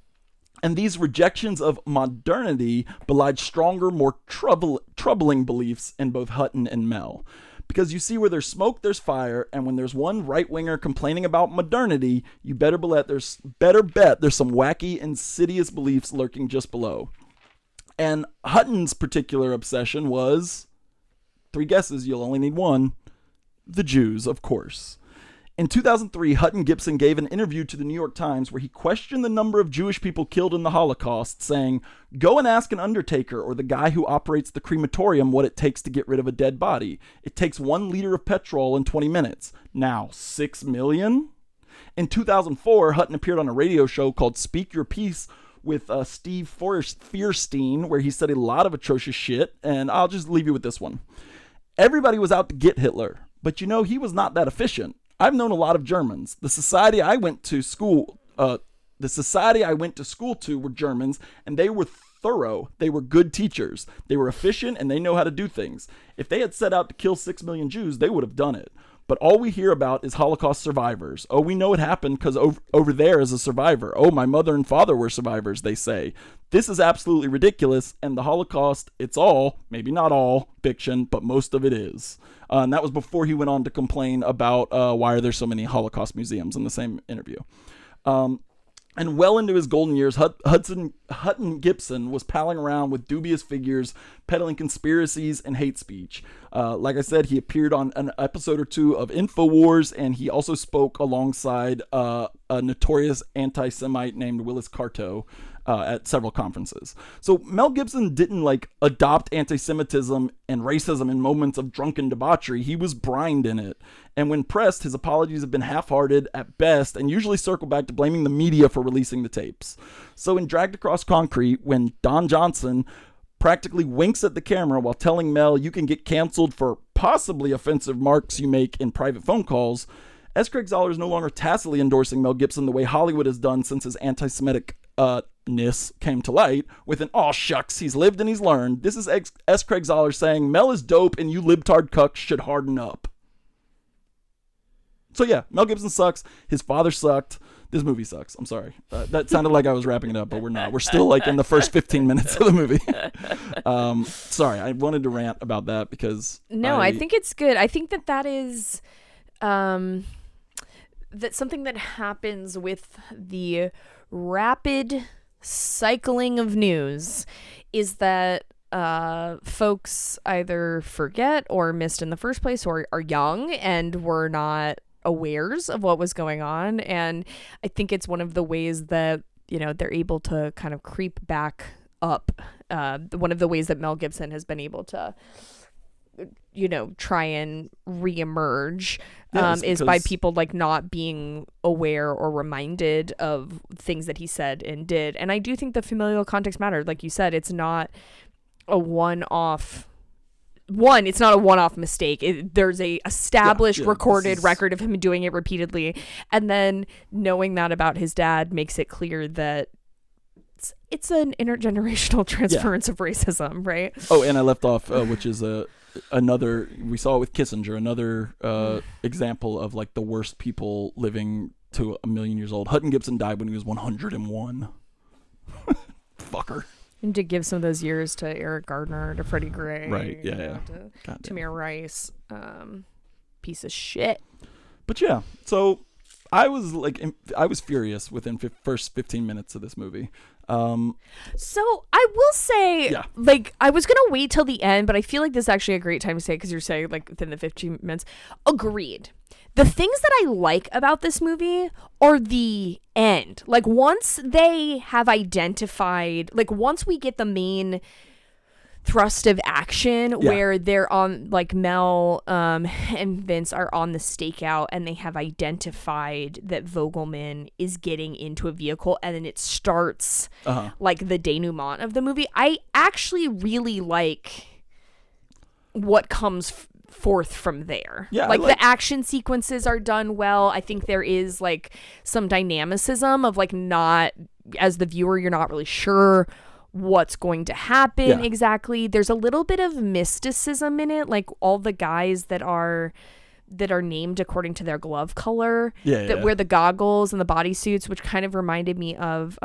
these rejections of modernity belied stronger, more troubling beliefs in both Hutton and Mel. Because you see, where there's smoke, there's fire, and when there's one right-winger complaining about modernity, you better bet there's some wacky, insidious beliefs lurking just below. And Hutton's particular obsession was, 3 guesses, you'll only need one, the Jews, of course. In 2003, Hutton Gibson gave an interview to the New York Times where he questioned the number of Jewish people killed in the Holocaust, saying, "Go and ask an undertaker or the guy who operates the crematorium what it takes to get rid of a dead body. It takes 1 liter of petrol in 20 minutes. Now, 6 million?" In 2004, Hutton appeared on a radio show called Speak Your Piece with Steve Fierstein, where he said a lot of atrocious shit, and I'll just leave you with this one. Everybody was out to get Hitler, but he was not that efficient. I've known a lot of Germans. The society I went to school to were Germans, and they were thorough. They were good teachers. They were efficient, and they know how to do things. If they had set out to kill 6 million Jews, they would have done it. But all we hear about is Holocaust survivors. Oh, we know it happened because over there is a survivor. Oh, my mother and father were survivors, they say. This is absolutely ridiculous, and the Holocaust, it's all, maybe not all, fiction, but most of it is. And that was before he went on to complain about why are there so many Holocaust museums in the same interview. And well into his golden years, Hutton Gibson was palling around with dubious figures, peddling conspiracies and hate speech. Like I said, he appeared on an episode or 2 of InfoWars, and he also spoke alongside a notorious anti-Semite named Willis Carto at several conferences. So Mel Gibson didn't adopt anti-Semitism and racism in moments of drunken debauchery. He was brined in it. And when pressed, his apologies have been half-hearted at best and usually circle back to blaming the media for releasing the tapes. So in Dragged Across Concrete, when Don Johnson practically winks at the camera while telling Mel you can get canceled for possibly offensive remarks you make in private phone calls, S. Craig Zahler is no longer tacitly endorsing Mel Gibson the way Hollywood has done since his anti-Semitic-ness came to light with an "aw shucks, he's lived and he's learned." This is S. Craig Zahler saying Mel is dope and you libtard cucks should harden up. So yeah, Mel Gibson sucks. His father sucked. This movie sucks. I'm sorry. That sounded like I was wrapping it up, but we're not. We're still in the first 15 minutes of the movie. Sorry, I wanted to rant about that because... No, I think it's good. I think that is... that's something that happens with the rapid cycling of news is that folks either forget or missed in the first place or are young and were not awares of what was going on. And I think it's one of the ways that they're able to kind of creep back up. One of the ways that Mel Gibson has been able to try and reemerge is by people like not being aware or reminded of things that he said and did. And I do think the familial context mattered. Like you said, it's not a one-off mistake. There's a established recorded record of him doing it repeatedly. And then knowing that about his dad makes it clear that it's an intergenerational transference of racism, right? Oh, and I left off, which is another, we saw it with Kissinger, another example of like the worst people living to 1 million years old. Hutton Gibson died when he was 101. Fucker. And to give some of those years to Eric Gardner, to Freddie Gray, right? To Tamir Rice, piece of shit. But yeah, so I was furious within first 15 minutes of this movie. So I will say, like, I was gonna wait till the end, but I feel like this is actually a great time to say, because you're saying like within the 15 minutes. Agreed. The things that I like about this movie are the end. Like, once they have identified, like, once we get the main thrust of action where they're on, like, Mel and Vince are on the stakeout and they have identified that Vogelman is getting into a vehicle, and then it starts like the denouement of the movie. I actually really like what comes forth from there. Like the action sequences are done well. I think there is like some dynamicism of like, not, as the viewer, you're not really sure what's going to happen exactly. There's a little bit of mysticism in it, like all the guys that are named according to their glove color, that wear the goggles and the bodysuits, which kind of reminded me of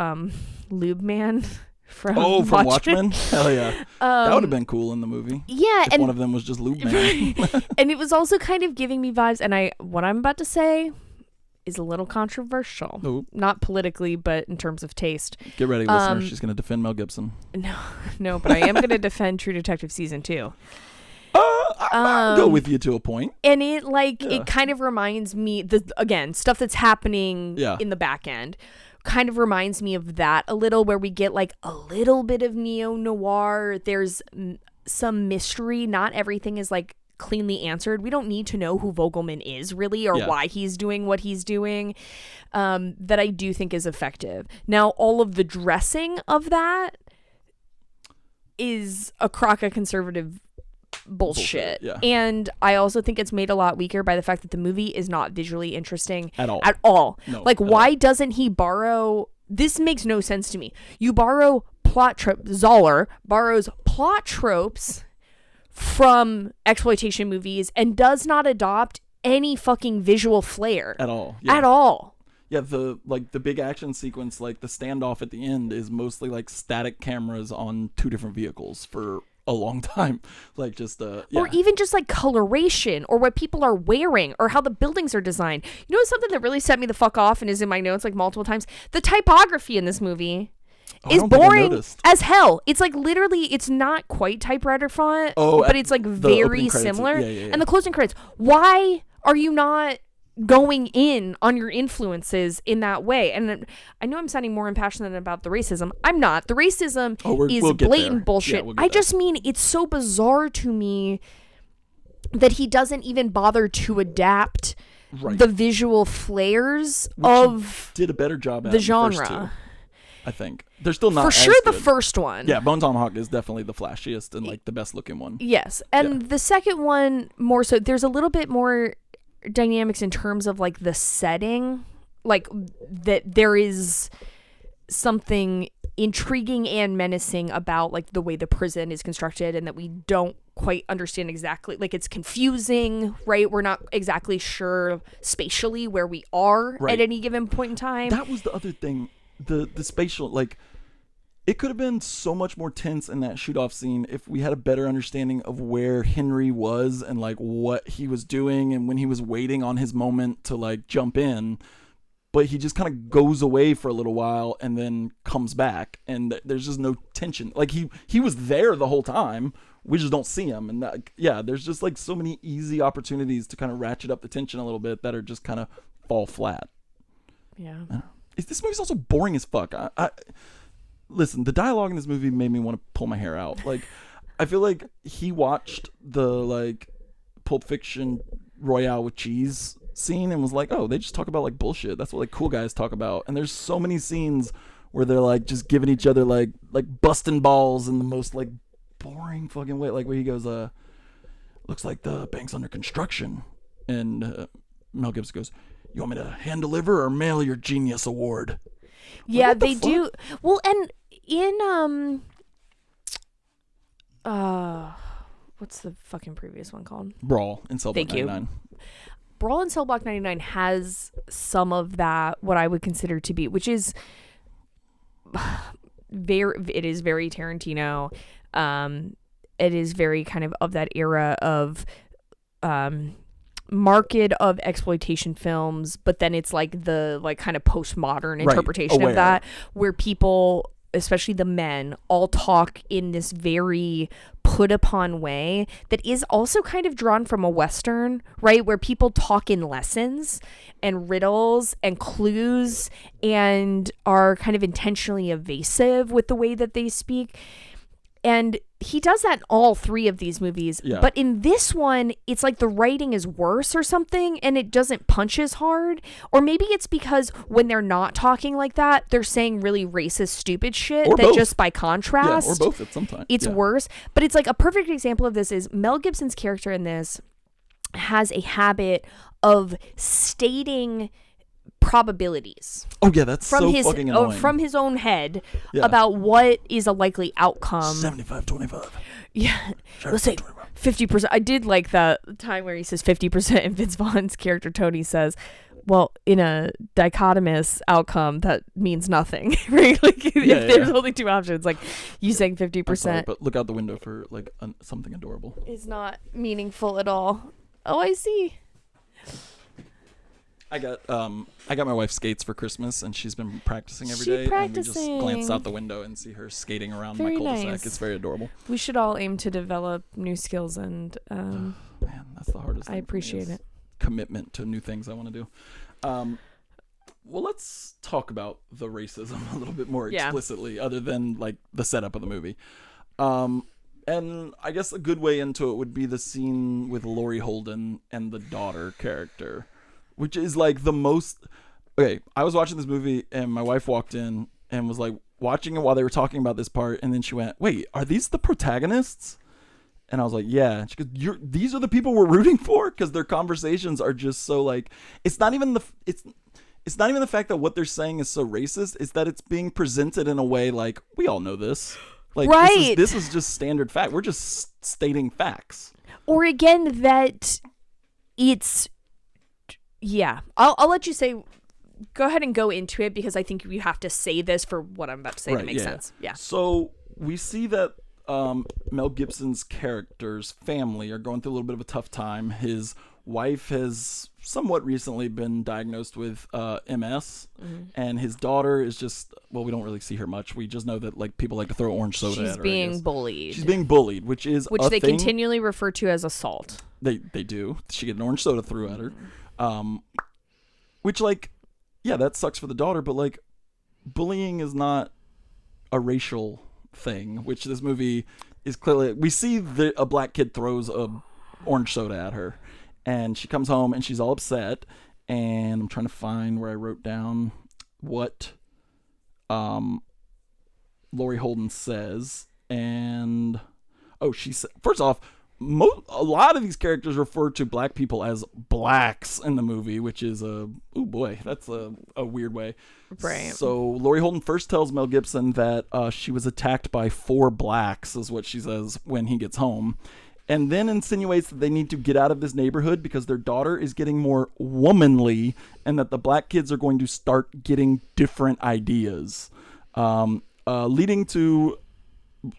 Lube Man from Watchmen. Hell yeah. That would have been cool in the movie. Yeah. If one of them was just Lube Man. And it was also kind of giving me vibes, and what I'm about to say is a little controversial. Nope. Not politically, but in terms of taste. Get ready, listeners. She's going to defend Mel Gibson. No, but I am going to defend True Detective Season 2. I'll go with you to a point. And it kind of reminds me, again, stuff that's happening in the back end kind of reminds me of that a little, where we get like a little bit of neo-noir. There's some mystery. Not everything is like cleanly answered. We don't need to know who Vogelman is really, or why he's doing what he's doing, that I do think is effective. Now, all of the dressing of that is a crock of conservative bullshit. And I also think it's made a lot weaker by the fact that the movie is not visually interesting at all. No, like, why doesn't he borrow, this makes no sense to me. You borrow plot Zahler borrows plot tropes from exploitation movies and does not adopt any fucking visual flair at all. Yeah, the big action sequence, like the standoff at the end, is mostly like static cameras on two different vehicles for a long time. Like just or even just like coloration, or what people are wearing, or how the buildings are designed. You know, something that really set me the fuck off and is in my notes like multiple times? The typography in this movie is boring as hell. It's like literally, it's not quite typewriter font, but it's like very similar. And the closing credits. Why are you not going in on your influences in that way? And I know I'm sounding more impassioned about the racism. I'm not. The racism is blatant bullshit. I just mean, it's so bizarre to me that he doesn't even bother to adapt the visual flares of did a better job at the genre. I think they're still not for sure good. The first one. Yeah, Bones Tomahawk is definitely the flashiest and like the best looking one. Yes, and the second one more so. There's a little bit more dynamics in terms of like the setting, like that there is something intriguing and menacing about like the way the prison is constructed, and that we don't quite understand exactly, like it's confusing, right? We're not exactly sure spatially where we are at any given point in time. That was the other thing. The spatial, like, it could have been so much more tense in that shoot off scene if we had a better understanding of where Henry was and like what he was doing and when he was waiting on his moment to like jump in. But he just kind of goes away for a little while and then comes back, and there's just no tension. Like he was there the whole time. We just don't see him. And there's just like so many easy opportunities to kind of ratchet up the tension a little bit that are just kind of fall flat. Yeah. this movie's also boring as fuck. Listen, the dialogue in this movie made me want to pull my hair out. Like, I feel like he watched the like Pulp Fiction Royale with cheese scene and was like, oh, they just talk about like bullshit. That's what like cool guys talk about. And there's so many scenes where they're like just giving each other like busting balls in the most like boring fucking way. Like where he goes, looks like the bank's under construction, and Mel Gibson goes, you want me to hand deliver or mail your genius award? Yeah, like, they fuck? do. Well, and in what's the fucking previous one called? Brawl in Cell Block Thank you. 99. Brawl in Cell Block 99 has some of that, what I would consider to be, which is it is very Tarantino. It is very kind of that era of market of exploitation films, but then it's like the like kind of postmodern interpretation of that, where people, especially the men, all talk in this very put upon way that is also kind of drawn from a Western, right? Where people talk in lessons and riddles and clues and are kind of intentionally evasive with the way that they speak. And he does that in all three of these movies. Yeah. But in this one, it's like the writing is worse or something, and it doesn't punch as hard. Or maybe it's because when they're not talking like that, they're saying really racist, stupid shit or that both. Just by contrast. Yeah, or both at some time. It's worse. But it's like a perfect example of this is Mel Gibson's character in this has a habit of stating probabilities. Oh yeah, that's so fucking annoying. From his own head about what is a likely outcome. 75-25. Yeah, let's say 50%. I did like that time where he says 50%, and Vince Vaughn's character Tony says, "Well, in a dichotomous outcome, that means nothing." Right? Like if there's only two options, like you saying 50%, but look out the window for like something adorable. Is not meaningful at all. Oh, I see. I got my wife skates for Christmas, and she's been practicing every day. And we just glance out the window and see her skating around my cul-de-sac. Nice. It's very adorable. We should all aim to develop new skills, and man, that's the hardest thing. I appreciate it. Commitment to new things I want to do. Well, let's talk about the racism a little bit more explicitly, other than like the setup of the movie. And I guess a good way into it would be the scene with Laurie Holden and the daughter character, which is like the most... Okay, I was watching this movie and my wife walked in and was like watching it while they were talking about this part, and then she went, wait, are these the protagonists? And I was like, yeah. And she goes, these are the people we're rooting for? Because their conversations are just so like... It's not even the fact that what they're saying is so racist. It's that it's being presented in a way like, we all know this. Like, right. This is just standard fact. We're just stating facts. Or again, that it's... Yeah, I'll let you say. Go ahead and go into it, because I think you have to say this for what I'm about to say to make sense. Yeah. So we see that Mel Gibson's character's family are going through a little bit of a tough time. His wife has somewhat recently been diagnosed with MS, and his daughter is just, well, we don't really see her much. We just know that like people like to throw orange soda at her. She's being bullied. She's being bullied, which they continually refer to as assault. They do. She get an orange soda threw at her. Which like, yeah, that sucks for the daughter, but like bullying is not a racial thing, which this movie is clearly. We see a black kid throws a orange soda at her, and she comes home and she's all upset, and I'm trying to find where I wrote down what Laurie Holden says, and she said, first off, a lot of these characters refer to black people as blacks in the movie, which is that's a weird way. Right. So Laurie Holden first tells Mel Gibson that she was attacked by 4 blacks, is what she says when he gets home, and then insinuates that they need to get out of this neighborhood because their daughter is getting more womanly, and that the black kids are going to start getting different ideas, leading to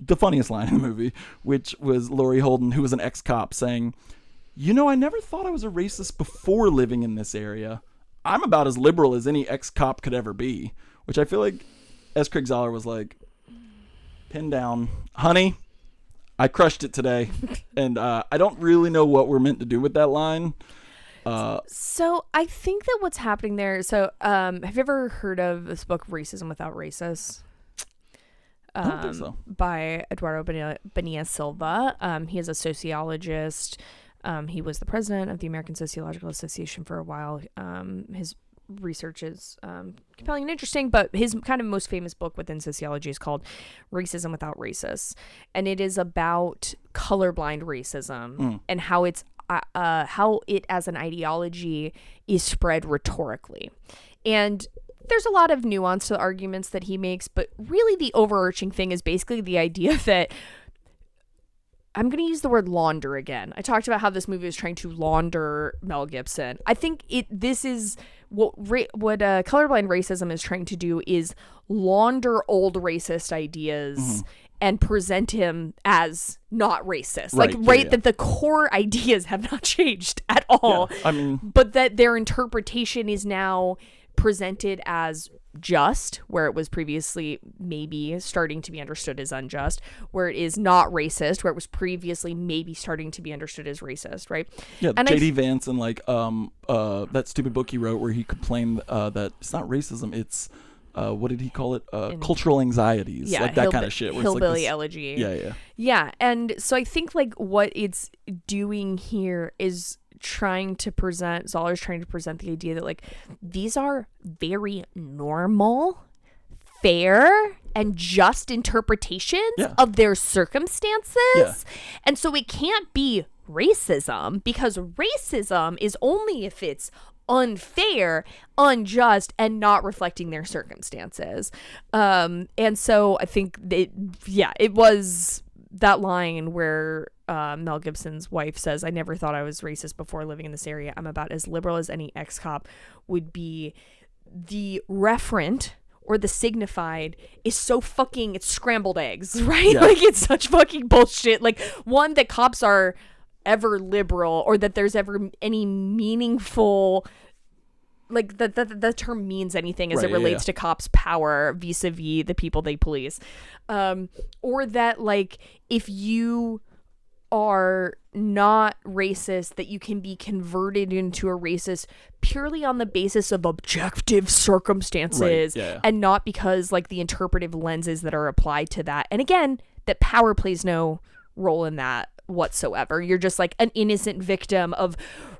the funniest line in the movie, which was Laurie Holden, who was an ex-cop, saying, I never thought I was a racist before living in this area. I'm about as liberal as any ex-cop could ever be, which I feel like S. Craig Zahler was like, pin down, honey, I crushed it today. And I don't really know what we're meant to do with that line. So I think that what's happening there. So have you ever heard of this book, Racism Without Racists? I don't think so. By Eduardo Bonilla Silva. He is a sociologist. He was the president of the American Sociological Association for a while. His research is compelling and interesting, but his kind of most famous book within sociology is called Racism Without Racists, and it is about colorblind racism and how it as an ideology is spread rhetorically. And there's a lot of nuance to the arguments that he makes, but really the overarching thing is basically the idea that I'm going to use the word launder again. I talked about how this movie is trying to launder Mel Gibson. I think this is what colorblind racism is trying to do, is launder old racist ideas and present him as not racist. Right. That the core ideas have not changed at all. Yeah, I mean, but that their interpretation is now presented as just, where it was previously maybe starting to be understood as unjust, where it is not racist, where it was previously maybe starting to be understood as racist, right? Yeah, and J.D. Vance and that stupid book he wrote where he complained that it's not racism, it's what did he call it? Cultural anxieties, like that kind of shit. Hillbilly elegy. Yeah. And so I think what it's doing here is Zahler's trying to present the idea that these are very normal, fair, and just interpretations of their circumstances. Yeah. And so it can't be racism, because racism is only if it's unfair, unjust, and not reflecting their circumstances. And so I think it was that line where Mel Gibson's wife says, "I never thought I was racist before living in this area. I'm about as liberal as any ex-cop would be." The referent or the signified is so fucking, it's scrambled eggs, right? Yeah. It's such fucking bullshit. One, that cops are ever liberal, or that there's ever any meaningful, that the term means anything as it relates to cops' power vis-a-vis the people they police, or that if you are not racist, that you can be converted into a racist purely on the basis of objective circumstances, and not because the interpretive lenses that are applied to that. And again, that power plays no role in that whatsoever. You're just an innocent victim of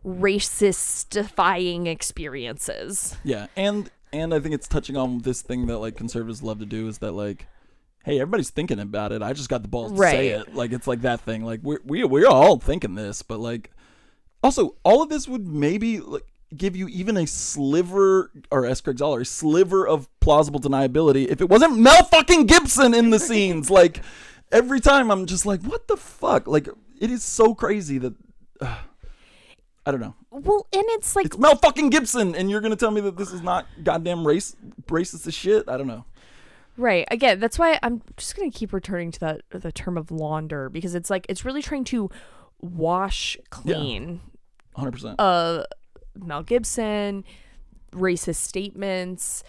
racist-defying experiences. Yeah, and I think it's touching on this thing that conservatives love to do, is that hey, everybody's thinking about it. I just got the balls to say it. It's that thing. We're all thinking this, but also all of this would maybe give you even a sliver, or as Craig Zahler, a sliver of plausible deniability if it wasn't Mel fucking Gibson in the scenes. Every time I'm just what the fuck? It is so crazy that I don't know. Well, and it's it's Mel fucking Gibson, and you're gonna tell me that this is not goddamn racist as shit? I don't know. Right. Again, that's why I'm just going to keep returning to the term of launder, because it's it's really trying to wash clean 100% Mel Gibson, racist statements,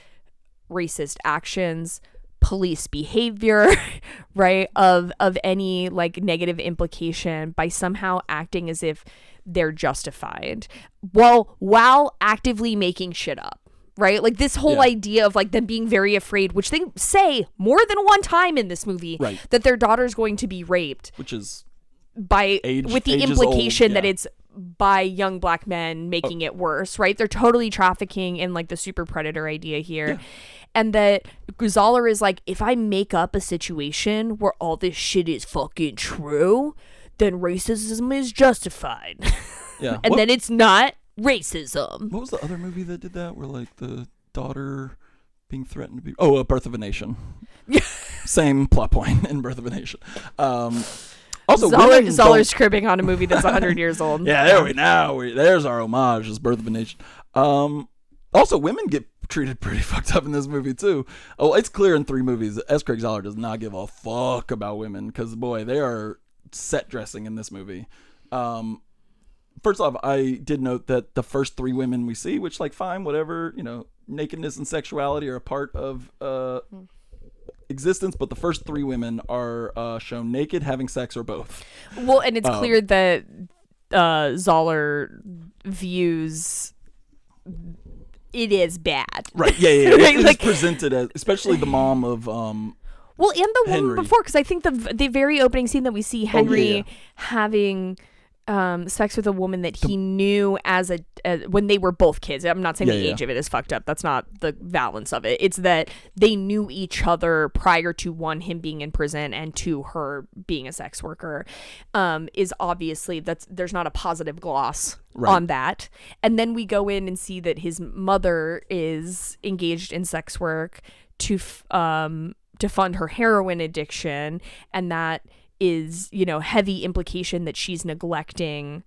racist actions, police behavior, right, of any negative implication by somehow acting as if they're justified while actively making shit up. Right? This whole idea of them being very afraid, which they say more than one time in this movie, that their daughter's going to be raped. Which is with the implication that it's by young black men making it worse, right? They're totally trafficking in the super predator idea here. Yeah. And that Zahler is if I make up a situation where all this shit is fucking true, then racism is justified. Yeah. And then it's not racism. What was the other movie that did that, where the daughter being threatened to be Birth of a Nation? Same plot point in Birth of a Nation. Also, Zahler's cribbing on a movie that's 100 years old. Yeah, there's our homage, is Birth of a Nation. Also, women get treated pretty fucked up in this movie too. Oh, it's clear in 3 movies that Craig Zahler does not give a fuck about women, because boy, they are set dressing in this movie. First off, I did note that the first 3 women we see, which fine, whatever, nakedness and sexuality are a part of existence, but the first 3 women are shown naked, having sex, or both. Well, and it's clear that Zahler views it is bad. Right. Yeah. Right? It's Like, presented as, especially the mom of well, and the Henry. woman before, because I think the very opening scene that we see Henry having sex with a woman that he knew as when they were both kids. I'm not saying the age of it is fucked up. That's not the valence of it. It's that they knew each other prior to, one, him being in prison, and two, her being a sex worker. Is obviously there's not a positive gloss on that. And then we go in and see that his mother is engaged in sex work to fund her heroin addiction, and that is, heavy implication that she's neglecting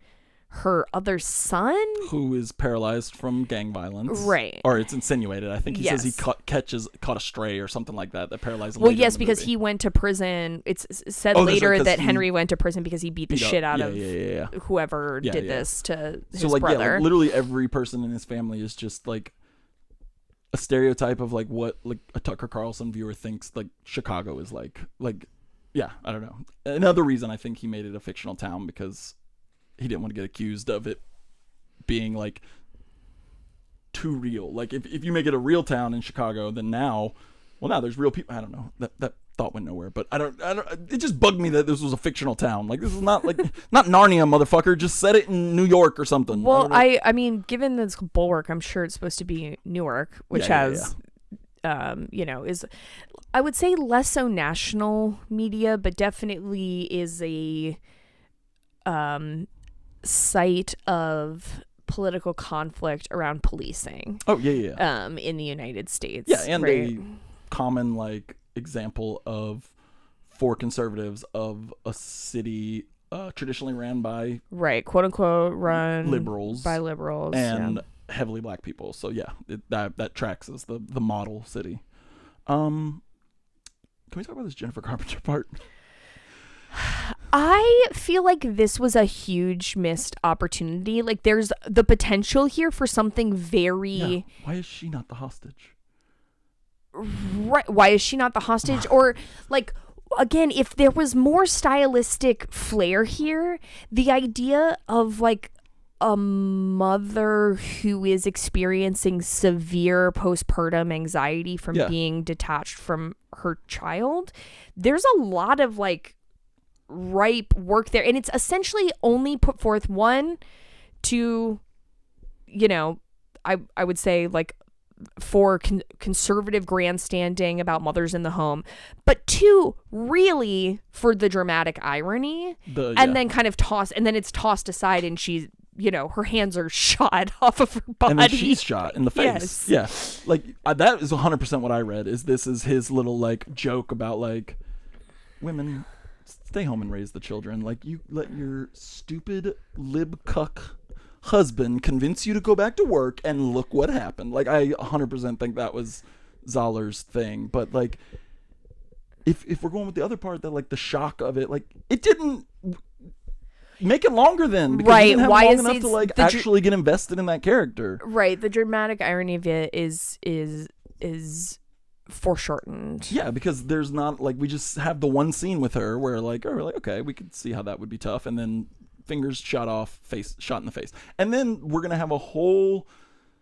her other son, who is paralyzed from gang violence. Right. Or it's insinuated. I think he says he caught a stray or something like that paralyzed him. Well, yes, because he went to prison. It's said later that Henry went to prison because he beat the shit out of whoever did this to his brother. Like, literally every person in his family is just like a stereotype of like what like a Tucker Carlson viewer thinks like Chicago is like. Yeah, I don't know. Another reason I think he made it a fictional town, because he didn't want to get accused of it being like too real. Like if you make it a real town in Chicago, then now there's real people. I don't know. That thought went nowhere, but I don't. It just bugged me that this was a fictional town. Like, this is not like not Narnia, motherfucker. Just set it in New York or something. Well, I mean, given this Bulwark, I'm sure it's supposed to be Newark, which has. Is, I would say, less so national media, but definitely is a site of political conflict around policing. Oh, yeah. In the United States. Yeah, and a common like example of, for conservatives, of a city traditionally ran by quote unquote run liberals by liberals and heavily black people. So yeah, that tracks as the model city. Can we talk about this Jennifer Carpenter part? I feel like this was a huge missed opportunity. Like, there's the potential here for something very... Why is she not the hostage? Right. Why is she not the hostage? Or, like, again, if there was more stylistic flair here, the idea of, like, a mother who is experiencing severe postpartum anxiety from being detached from her child, there's a lot of like ripe work there, and it's essentially only put forth, one, to I would say like for conservative grandstanding about mothers in the home, but two, really for the dramatic irony, and then kind of it's tossed aside, and she's her hands are shot off of her body. And then she's shot in the face. Yeah. Like, that is 100% what I read, this is his little, like, joke about, like, women, stay home and raise the children. Like, you let your stupid lib-cuck husband convince you to go back to work, and look what happened. Like, I 100% think that was Zahler's thing. But, like, if we're going with the other part, that, like, the shock of it, like, it didn't... Make it longer then, because you didn't have long enough to like actually get invested in that character. Right. The dramatic irony of it is foreshortened. Yeah, because there's not like, we just have the one scene with her where like, we're like, okay, we could see how that would be tough, and then fingers shot off, face shot in the face, and then we're gonna have a whole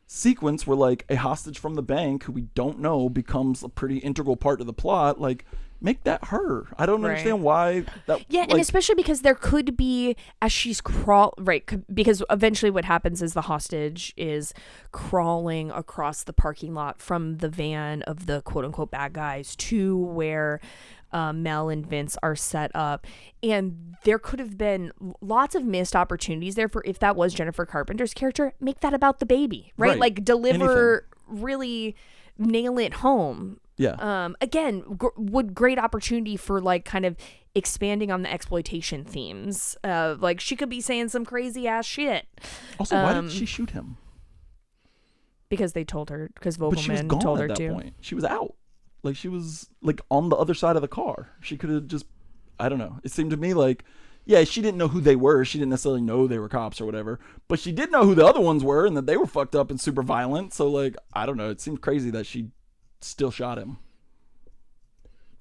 sequence where like a hostage from the bank who we don't know becomes a pretty integral part of the plot. Like, make that her. I don't understand why that. Yeah, like, and especially because there could be, as she's because eventually what happens is the hostage is crawling across the parking lot from the van of the quote unquote bad guys to where Mel and Vince are set up, and there could have been lots of missed opportunities there for, if that was Jennifer Carpenter's character, make that about the baby, right? Like, deliver, really nail it home. Yeah. Again, great opportunity for like kind of expanding on the exploitation themes. Like, she could be saying some crazy ass shit. Also, why did she shoot him? Because they told her. Because Vogelman told her to. At that point, she was out. Like, she was like on the other side of the car. She could have just, I don't know. It seemed to me like, yeah, she didn't know who they were. She didn't necessarily know they were cops or whatever. But she did know who the other ones were, and that they were fucked up and super violent. So like, I don't know. It seemed crazy that she still shot him.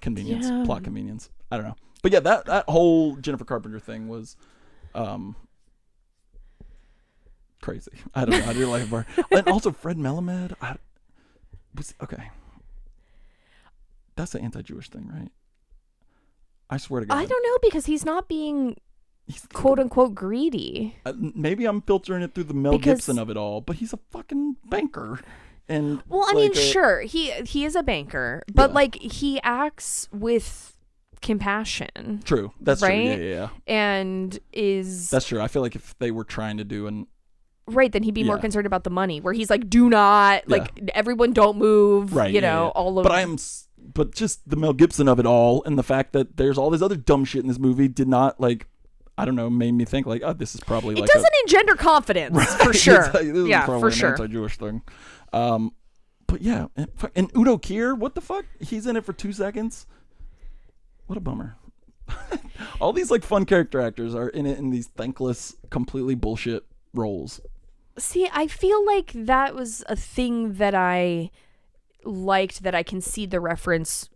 Plot convenience. I don't know. But yeah, that whole Jennifer Carpenter thing was crazy. I don't know. I didn't like her. And also Fred Melamed. Okay. That's an anti-Jewish thing, right? I swear to God. I don't know, because he's not being quote unquote greedy. Maybe I'm filtering it through the Mel Gibson of it all, but he's a fucking banker. And well, I mean, sure, he is a banker, but like he acts with compassion. True. That's right? True. Yeah. And that's true. I feel like if they were trying to do right, then he'd be more concerned about the money, where he's like, do not, like, everyone don't move, right, all of but just the Mel Gibson of it all, and the fact that there's all this other dumb shit in this movie did not, like, I don't know, made me think, like, oh, this is probably it doesn't engender confidence, right, for sure. This is probably an anti-Jewish thing. But yeah, and Udo Kier, what the fuck? He's in it for 2 seconds. What a bummer. All these, like, fun character actors are in it in these thankless, completely bullshit roles. See, I feel like that was a thing that I liked, that I can see the reference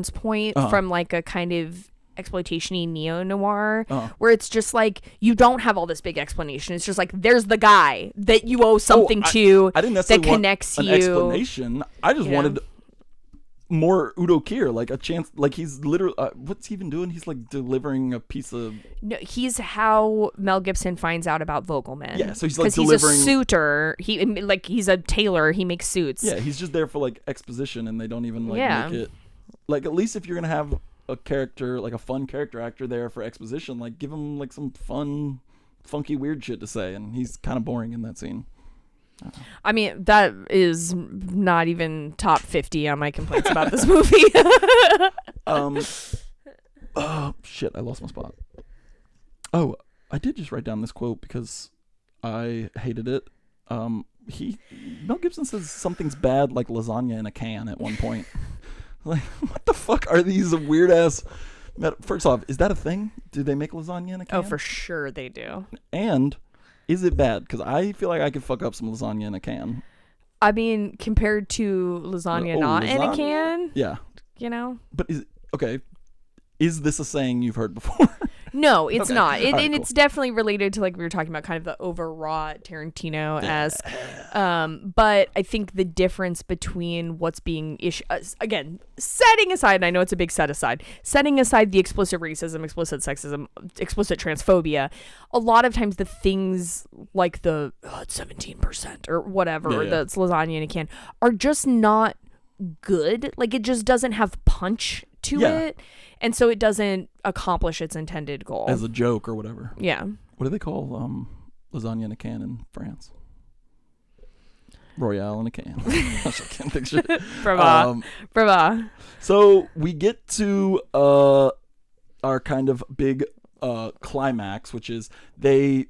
point from, like, a kind of exploitation-y neo-noir, where it's just like, you don't have all this big explanation. It's just like, there's the guy that you owe something to, I didn't necessarily that connects want an explanation. I just wanted more Udo Kier, like a chance, like he's literally what's he even doing? He's like delivering a piece of he's how Mel Gibson finds out about Vogelman. Yeah, so he's like delivering, he's a suiter, he's a tailor, he makes suits. Yeah, he's just there for like exposition, and they don't even like make it, like, at least if you're gonna have a character, like a fun character actor there for exposition, like give him like some fun, funky, weird shit to say, and he's kind of boring in that scene. I mean, that is not even top 50 on my complaints about this movie. Oh shit, I lost my spot. Oh, I did just write down this quote because I hated it. Mel Gibson says something's bad like lasagna in a can at one point. Like, what the fuck are these weird ass? First off, is that a thing? Do they make lasagna in a can? Oh, for sure they do. And is it bad? Because I feel like I could fuck up some lasagna in a can. I mean, compared to lasagna in a can? Yeah. You know? But is this a saying you've heard before? No, it's not. It's definitely related to, like we were talking about, kind of the overwrought Tarantino-esque. But I think the difference between what's being issued, again, setting aside, and I know it's a big set aside, setting aside the explicit racism, explicit sexism, explicit transphobia, a lot of times the things like the it's 17% or whatever, or the lasagna in a can, are just not good. Like, it just doesn't have punch to it. And so it doesn't accomplish its intended goal. As a joke or whatever. Yeah. What do they call lasagna in a can in France? Royale in a can. I can't think shit. Brava. So we get to our kind of big climax, which is Vince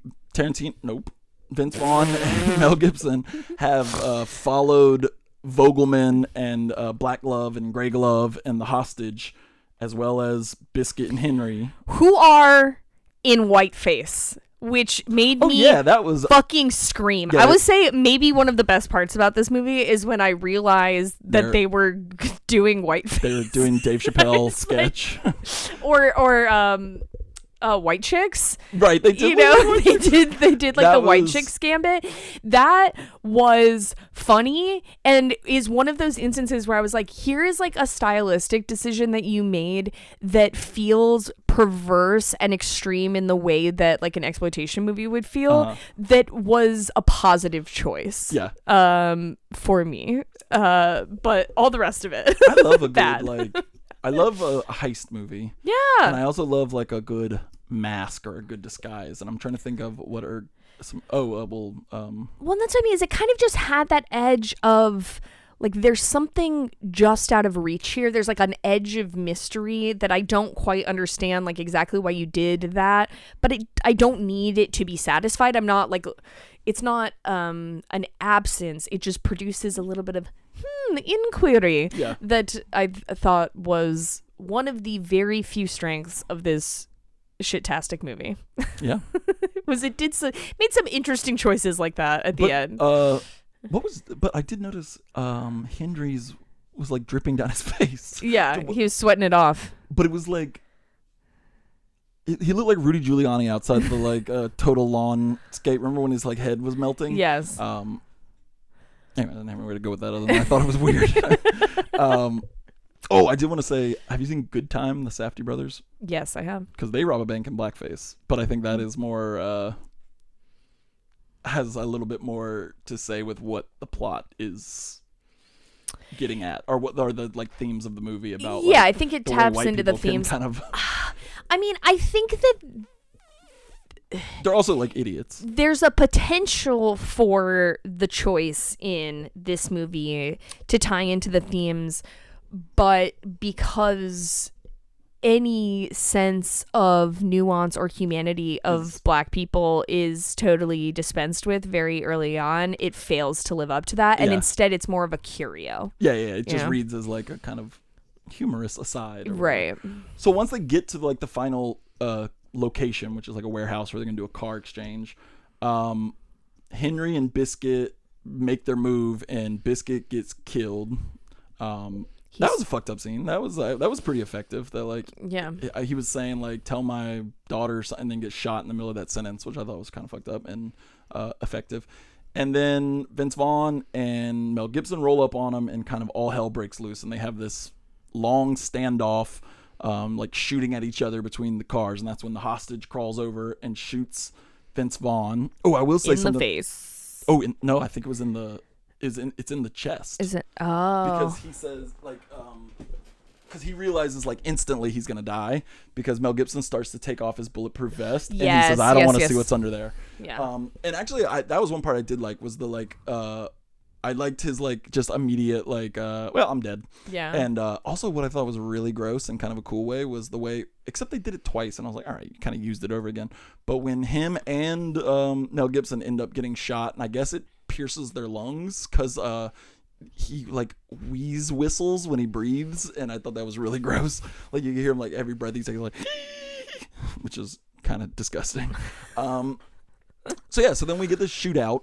Vaughn and Mel Gibson have followed Vogelman and Black Glove and Gray Glove and the hostage, as well as Biscuit and Henry, who are in whiteface, which made me that was fucking scream. I would say maybe one of the best parts about this movie is when I realized that they were doing whiteface. They were doing Dave Chappelle sketch. or White Chicks, right? They did. They did like the White Chicks gambit. That was funny, and is one of those instances where I was like, here is like a stylistic decision that you made that feels perverse and extreme in the way that like an exploitation movie would feel. That was a positive choice. For me. But all the rest of it, I love a good I love a heist movie. Yeah. And I also love like a good mask or a good disguise. And I'm trying to think of what are some. Well, that's what I mean. Is it kind of just had that edge of like, there's something just out of reach here. There's like an edge of mystery that I don't quite understand, like exactly why you did that. But I don't need it to be satisfied. I'm not like, it's not an absence. It just produces a little bit of inquiry that I thought was one of the very few strengths of this shit-tastic movie. Yeah. Made some interesting choices like that at the end. But I did notice Henry's was like dripping down his face. Yeah, he was sweating it off. But it was like, He looked like Rudy Giuliani outside the like Total Lawn skate. Remember when his like head was melting? Yes. Anyway, I didn't have anywhere to go with that other than I thought it was weird. Oh, I did want to say, have you seen Good Time, the Safdie brothers? Yes, I have. Because they rob a bank in blackface, but I think that is more has a little bit more to say with what the plot is getting at, or what are the like themes of the movie about. Yeah, like, I think it the taps white into the people can themes. Kind of. I mean, I think that they're also like idiots. there's a potential for the choice in this movie to tie into the themes, but because any sense of nuance or humanity of black people is totally dispensed with very early on, it fails to live up to that, and instead it's more of a curio. Yeah, it just reads as like a kind of humorous aside. Right. So once they get to like the final location, which is like a warehouse where they're gonna do a car exchange, Henry and Biscuit make their move, and Biscuit gets killed. That was a fucked up scene. That was pretty effective. That like he was saying like tell my daughter something, and then get shot in the middle of that sentence, which I thought was kind of fucked up and effective. And then Vince Vaughn and Mel Gibson roll up on him, and kind of all hell breaks loose, and they have this long standoff, like shooting at each other between the cars, and that's when the hostage crawls over and shoots Vince Vaughn. Oh, I will say something. In the face. Oh, no, I think it was it's in the chest. Is it? Oh. Because he says like because he realizes like instantly he's gonna die, because Mel Gibson starts to take off his bulletproof vest, and he says, I don't want to see what's under there. Yeah. And actually that was one part I did like, was the like I liked his like just immediate like well, I'm dead. Yeah. And also what I thought was really gross and kind of a cool way was the way, except they did it twice, and I was like, all right, you kind of used it over again. But when him and Mel Gibson end up getting shot, and I guess it pierces their lungs, because he like whistles when he breathes, and I thought that was really gross. Like you can hear him like every breath he's taking, like which is kind of disgusting. So then we get this shootout,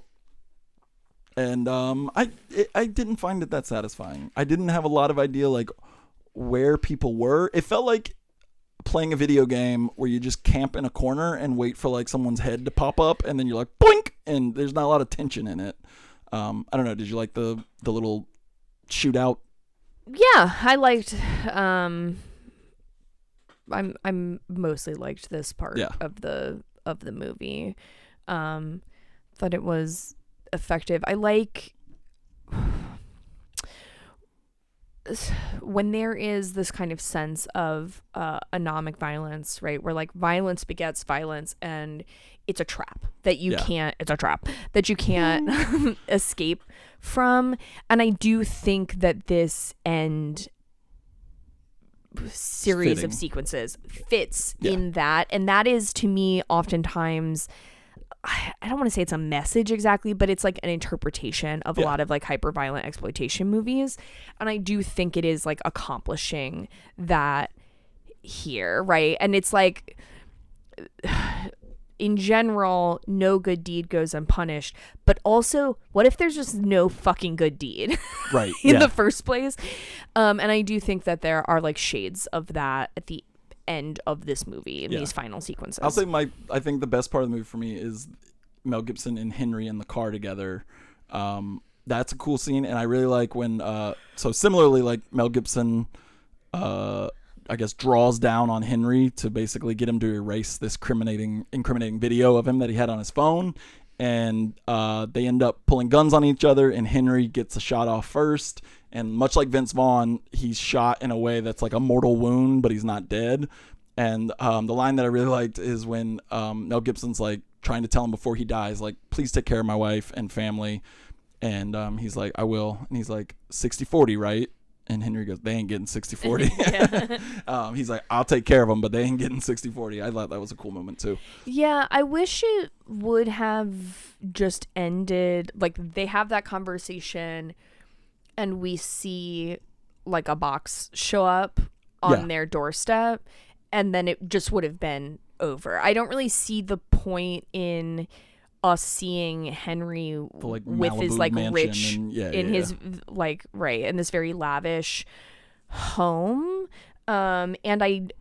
and I didn't find it that satisfying. I didn't have a lot of idea like where people were. It felt like playing a video game where you just camp in a corner and wait for like someone's head to pop up, and then you're like boink, and there's not a lot of tension in it. I don't know, did you like the little shootout? Yeah, I liked I'm mostly liked this part of the movie. Thought it was effective. I like when there is this kind of sense of anomic violence, right, where like violence begets violence, and it's a trap that you can't escape from. And I do think that this end series of sequences fits in that, and that is, to me, oftentimes, I don't want to say it's a message exactly, but it's like an interpretation of a lot of like hyper-violent exploitation movies. And I do think it is like accomplishing that here, right? And it's like, in general, no good deed goes unpunished, but also, what if there's just no fucking good deed right in the first place? And I do think that there are like shades of that at the end of this movie in these final sequences. I'll say I think the best part of the movie for me is Mel Gibson and Henry in the car together. That's a cool scene, and I really like when so similarly, like Mel Gibson I guess draws down on Henry to basically get him to erase this incriminating video of him that he had on his phone, and they end up pulling guns on each other, and Henry gets a shot off first, and much like Vince Vaughn, he's shot in a way that's like a mortal wound, but he's not dead. And the line that I really liked is when Mel Gibson's like trying to tell him before he dies, like, please take care of my wife and family, and he's like, I will, and he's like, 60-40, right? And Henry goes, they ain't getting 60-40. He's like, I'll take care of them, but they ain't getting 60-40. I thought that was a cool moment too. Yeah, I wish it would have just ended, like they have that conversation and we see like a box show up on their doorstep, and then it just would have been over. I don't really see the point in us seeing Henry with Malibu his like rich and, his like in this very lavish home, and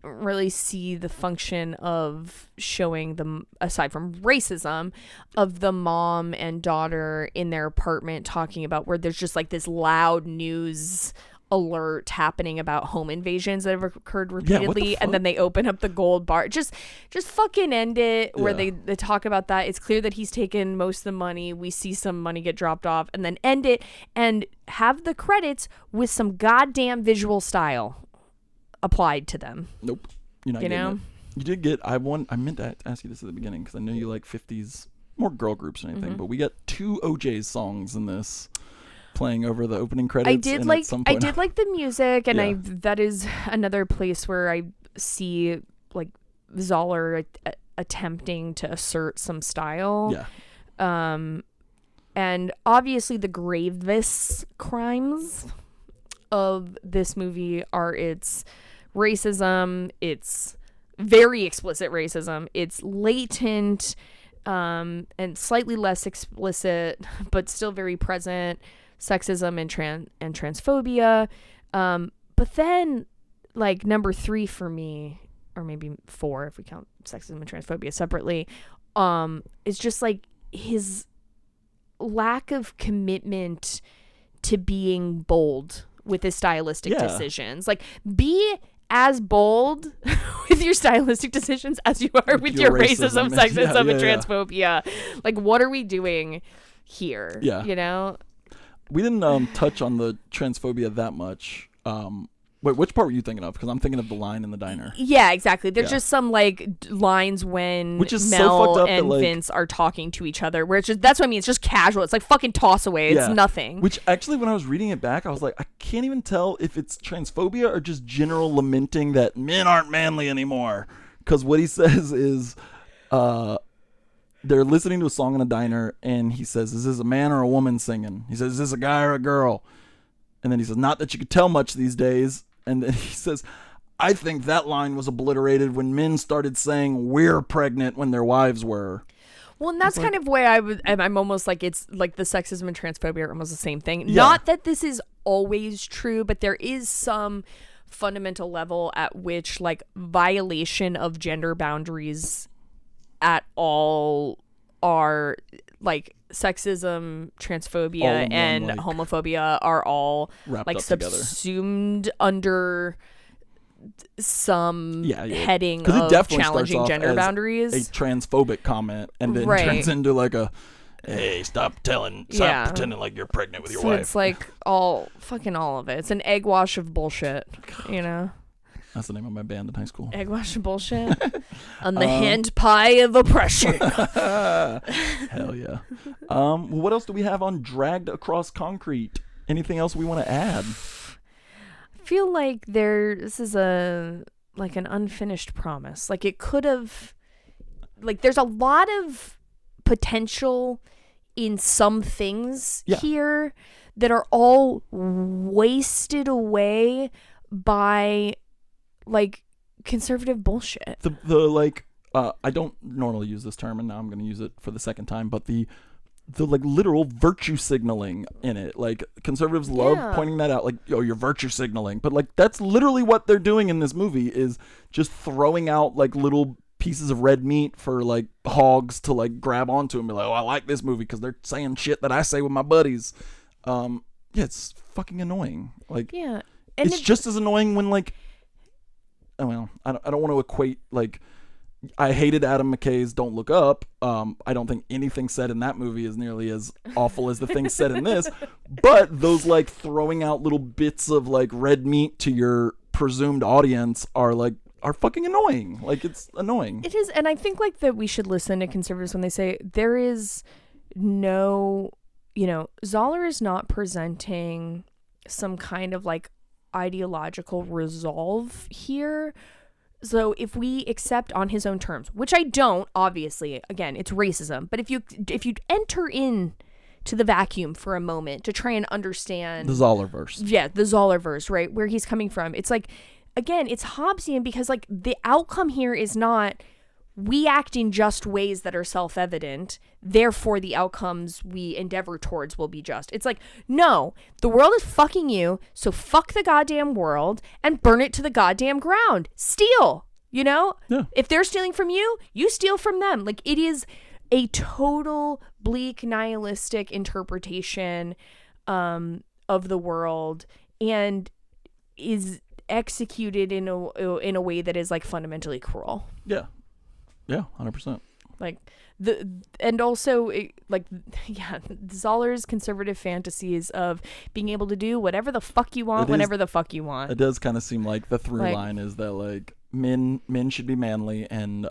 really see the function of showing them, aside from racism, of the mom and daughter in their apartment talking about where there's just like this loud news alert happening about home invasions that have occurred repeatedly, and then they open up the gold bar. Just fucking end it. Where they talk about that. It's clear that he's taken most of the money. We see some money get dropped off, and then end it and have the credits with some goddamn visual style applied to them. Nope, you're not getting it. You did get. I meant to ask you this at the beginning because I know you like 50s, more girl groups or anything, but we got 2 OJ's songs in this, playing over the opening credits. I did like the music, and that is another place where I see like Zahler attempting to assert some style. Yeah. And obviously the gravest crimes of this movie are its racism, its very explicit racism, it's latent and slightly less explicit but still very present sexism and transphobia, but then like number 3 for me, or maybe 4 if we count sexism and transphobia separately, is just like his lack of commitment to being bold with his stylistic decisions. Like, be as bold with your stylistic decisions as you are with your racism, sexism, and transphobia. Like, what are we doing here? Yeah. You know? We didn't touch on the transphobia that much. Wait, which part were you thinking of? Because I'm thinking of the line in the diner. Yeah, exactly. There's just some like lines when Which is Mel so fucked up and that, like, Vince are talking to each other, where it's just, that's what I mean. It's just casual. It's like fucking toss away. It's nothing. Which actually, when I was reading it back, I was like, I can't even tell if it's transphobia or just general lamenting that men aren't manly anymore. Because what he says is, they're listening to a song in a diner, and he says, "Is this a man or a woman singing?" He says, "Is this a guy or a girl?" And then he says, "Not that you could tell much these days." And then he says, "I think that line was obliterated when men started saying we're pregnant when their wives were." Well, and that's kind of why I'm almost like, it's like the sexism and transphobia are almost the same thing. Yeah. Not that this is always true, but there is some fundamental level at which like violation of gender boundaries at all are like sexism, transphobia, and like, homophobia are all like subsumed under some heading of challenging gender boundaries. A transphobic comment, and then turns into like a, "Hey, stop pretending like you're pregnant with your wife." It's like all of it. It's an egg wash of bullshit. God. You know. That's the name of my band in high school. Egg wash of bullshit. On the hand pie of oppression. Hell yeah. Well, what else do we have on Dragged Across Concrete? Anything else we want to add? I feel like this is an unfinished promise. Like, it could have, like, there's a lot of potential in some things here that are all wasted away by like conservative bullshit. The like I don't normally use this term, and now I'm going to use it for the second time, but the like literal virtue signaling in it. Like, conservatives love pointing that out, like, "Oh, you're virtue signaling," but like that's literally what they're doing in this movie, is just throwing out like little pieces of red meat for like hogs to like grab onto and be like, "Oh, I like this movie because they're saying shit that I say with my buddies." It's fucking annoying. Like, and it's just as annoying when like, oh, well, I don't want to equate, like, I hated Adam McKay's Don't Look Up. I don't think anything said in that movie is nearly as awful as the things said in this, but those like throwing out little bits of like red meat to your presumed audience are fucking annoying. Like, it's annoying. It is, and I think like that we should listen to conservatives when they say there is no, Zahler is not presenting some kind of like ideological resolve here. So if we accept on his own terms, which I don't, obviously, again, it's racism, but if you enter in to the vacuum for a moment to try and understand the Zahlerverse. Yeah, the Zahlerverse, right, where he's coming from. It's like, again, it's Hobbesian because like the outcome here is not we act in just ways that are self-evident, therefore the outcomes we endeavor towards will be just. It's like, no, the world is fucking you, so fuck the goddamn world and burn it to the goddamn ground. Steal, you know? Yeah. If they're stealing from you, you steal from them. Like, it is a total bleak, nihilistic interpretation of the world, and is executed in a way that is like fundamentally cruel. Yeah. Yeah, 100%. Like Zahler's conservative fantasies of being able to do whatever the fuck you want whenever the fuck you want. It does kind of seem like the through line is that like men should be manly and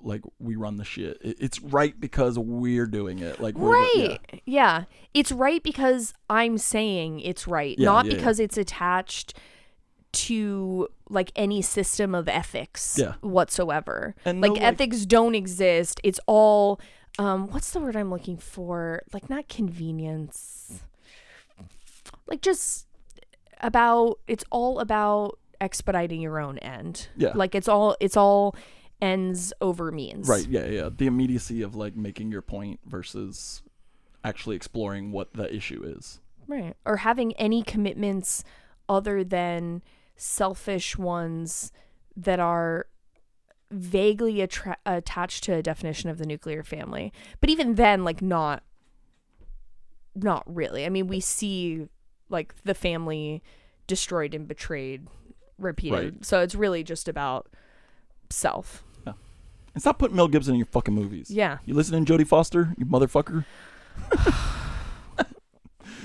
like we run the shit. It's right because we're doing it. Like we're right. Yeah. It's right because I'm saying it's right, not because it's attached to like any system of ethics whatsoever. And like ethics don't exist. It's all what's the word I'm looking for? Like not convenience. Like just it's all about expediting your own end. Yeah. Like it's all ends over means. Right. Yeah. The immediacy of like making your point versus actually exploring what the issue is. Right. Or having any commitments other than selfish ones that are vaguely attached to a definition of the nuclear family. But even then, like not really. I mean, we see like the family destroyed and betrayed repeated. Right. So it's really just about self. Yeah. And stop putting Mel Gibson in your fucking movies. Yeah. You listening, Jodie Foster? You motherfucker.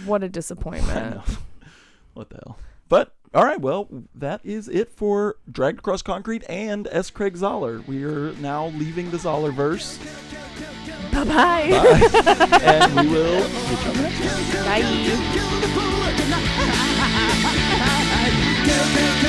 What a disappointment. I know. What the hell? But all right, well, that is it for Dragged Across Concrete and S. Craig Zahler. We are now leaving the Zahler verse. Bye-bye. Bye. And we will catch you on the next one. Bye.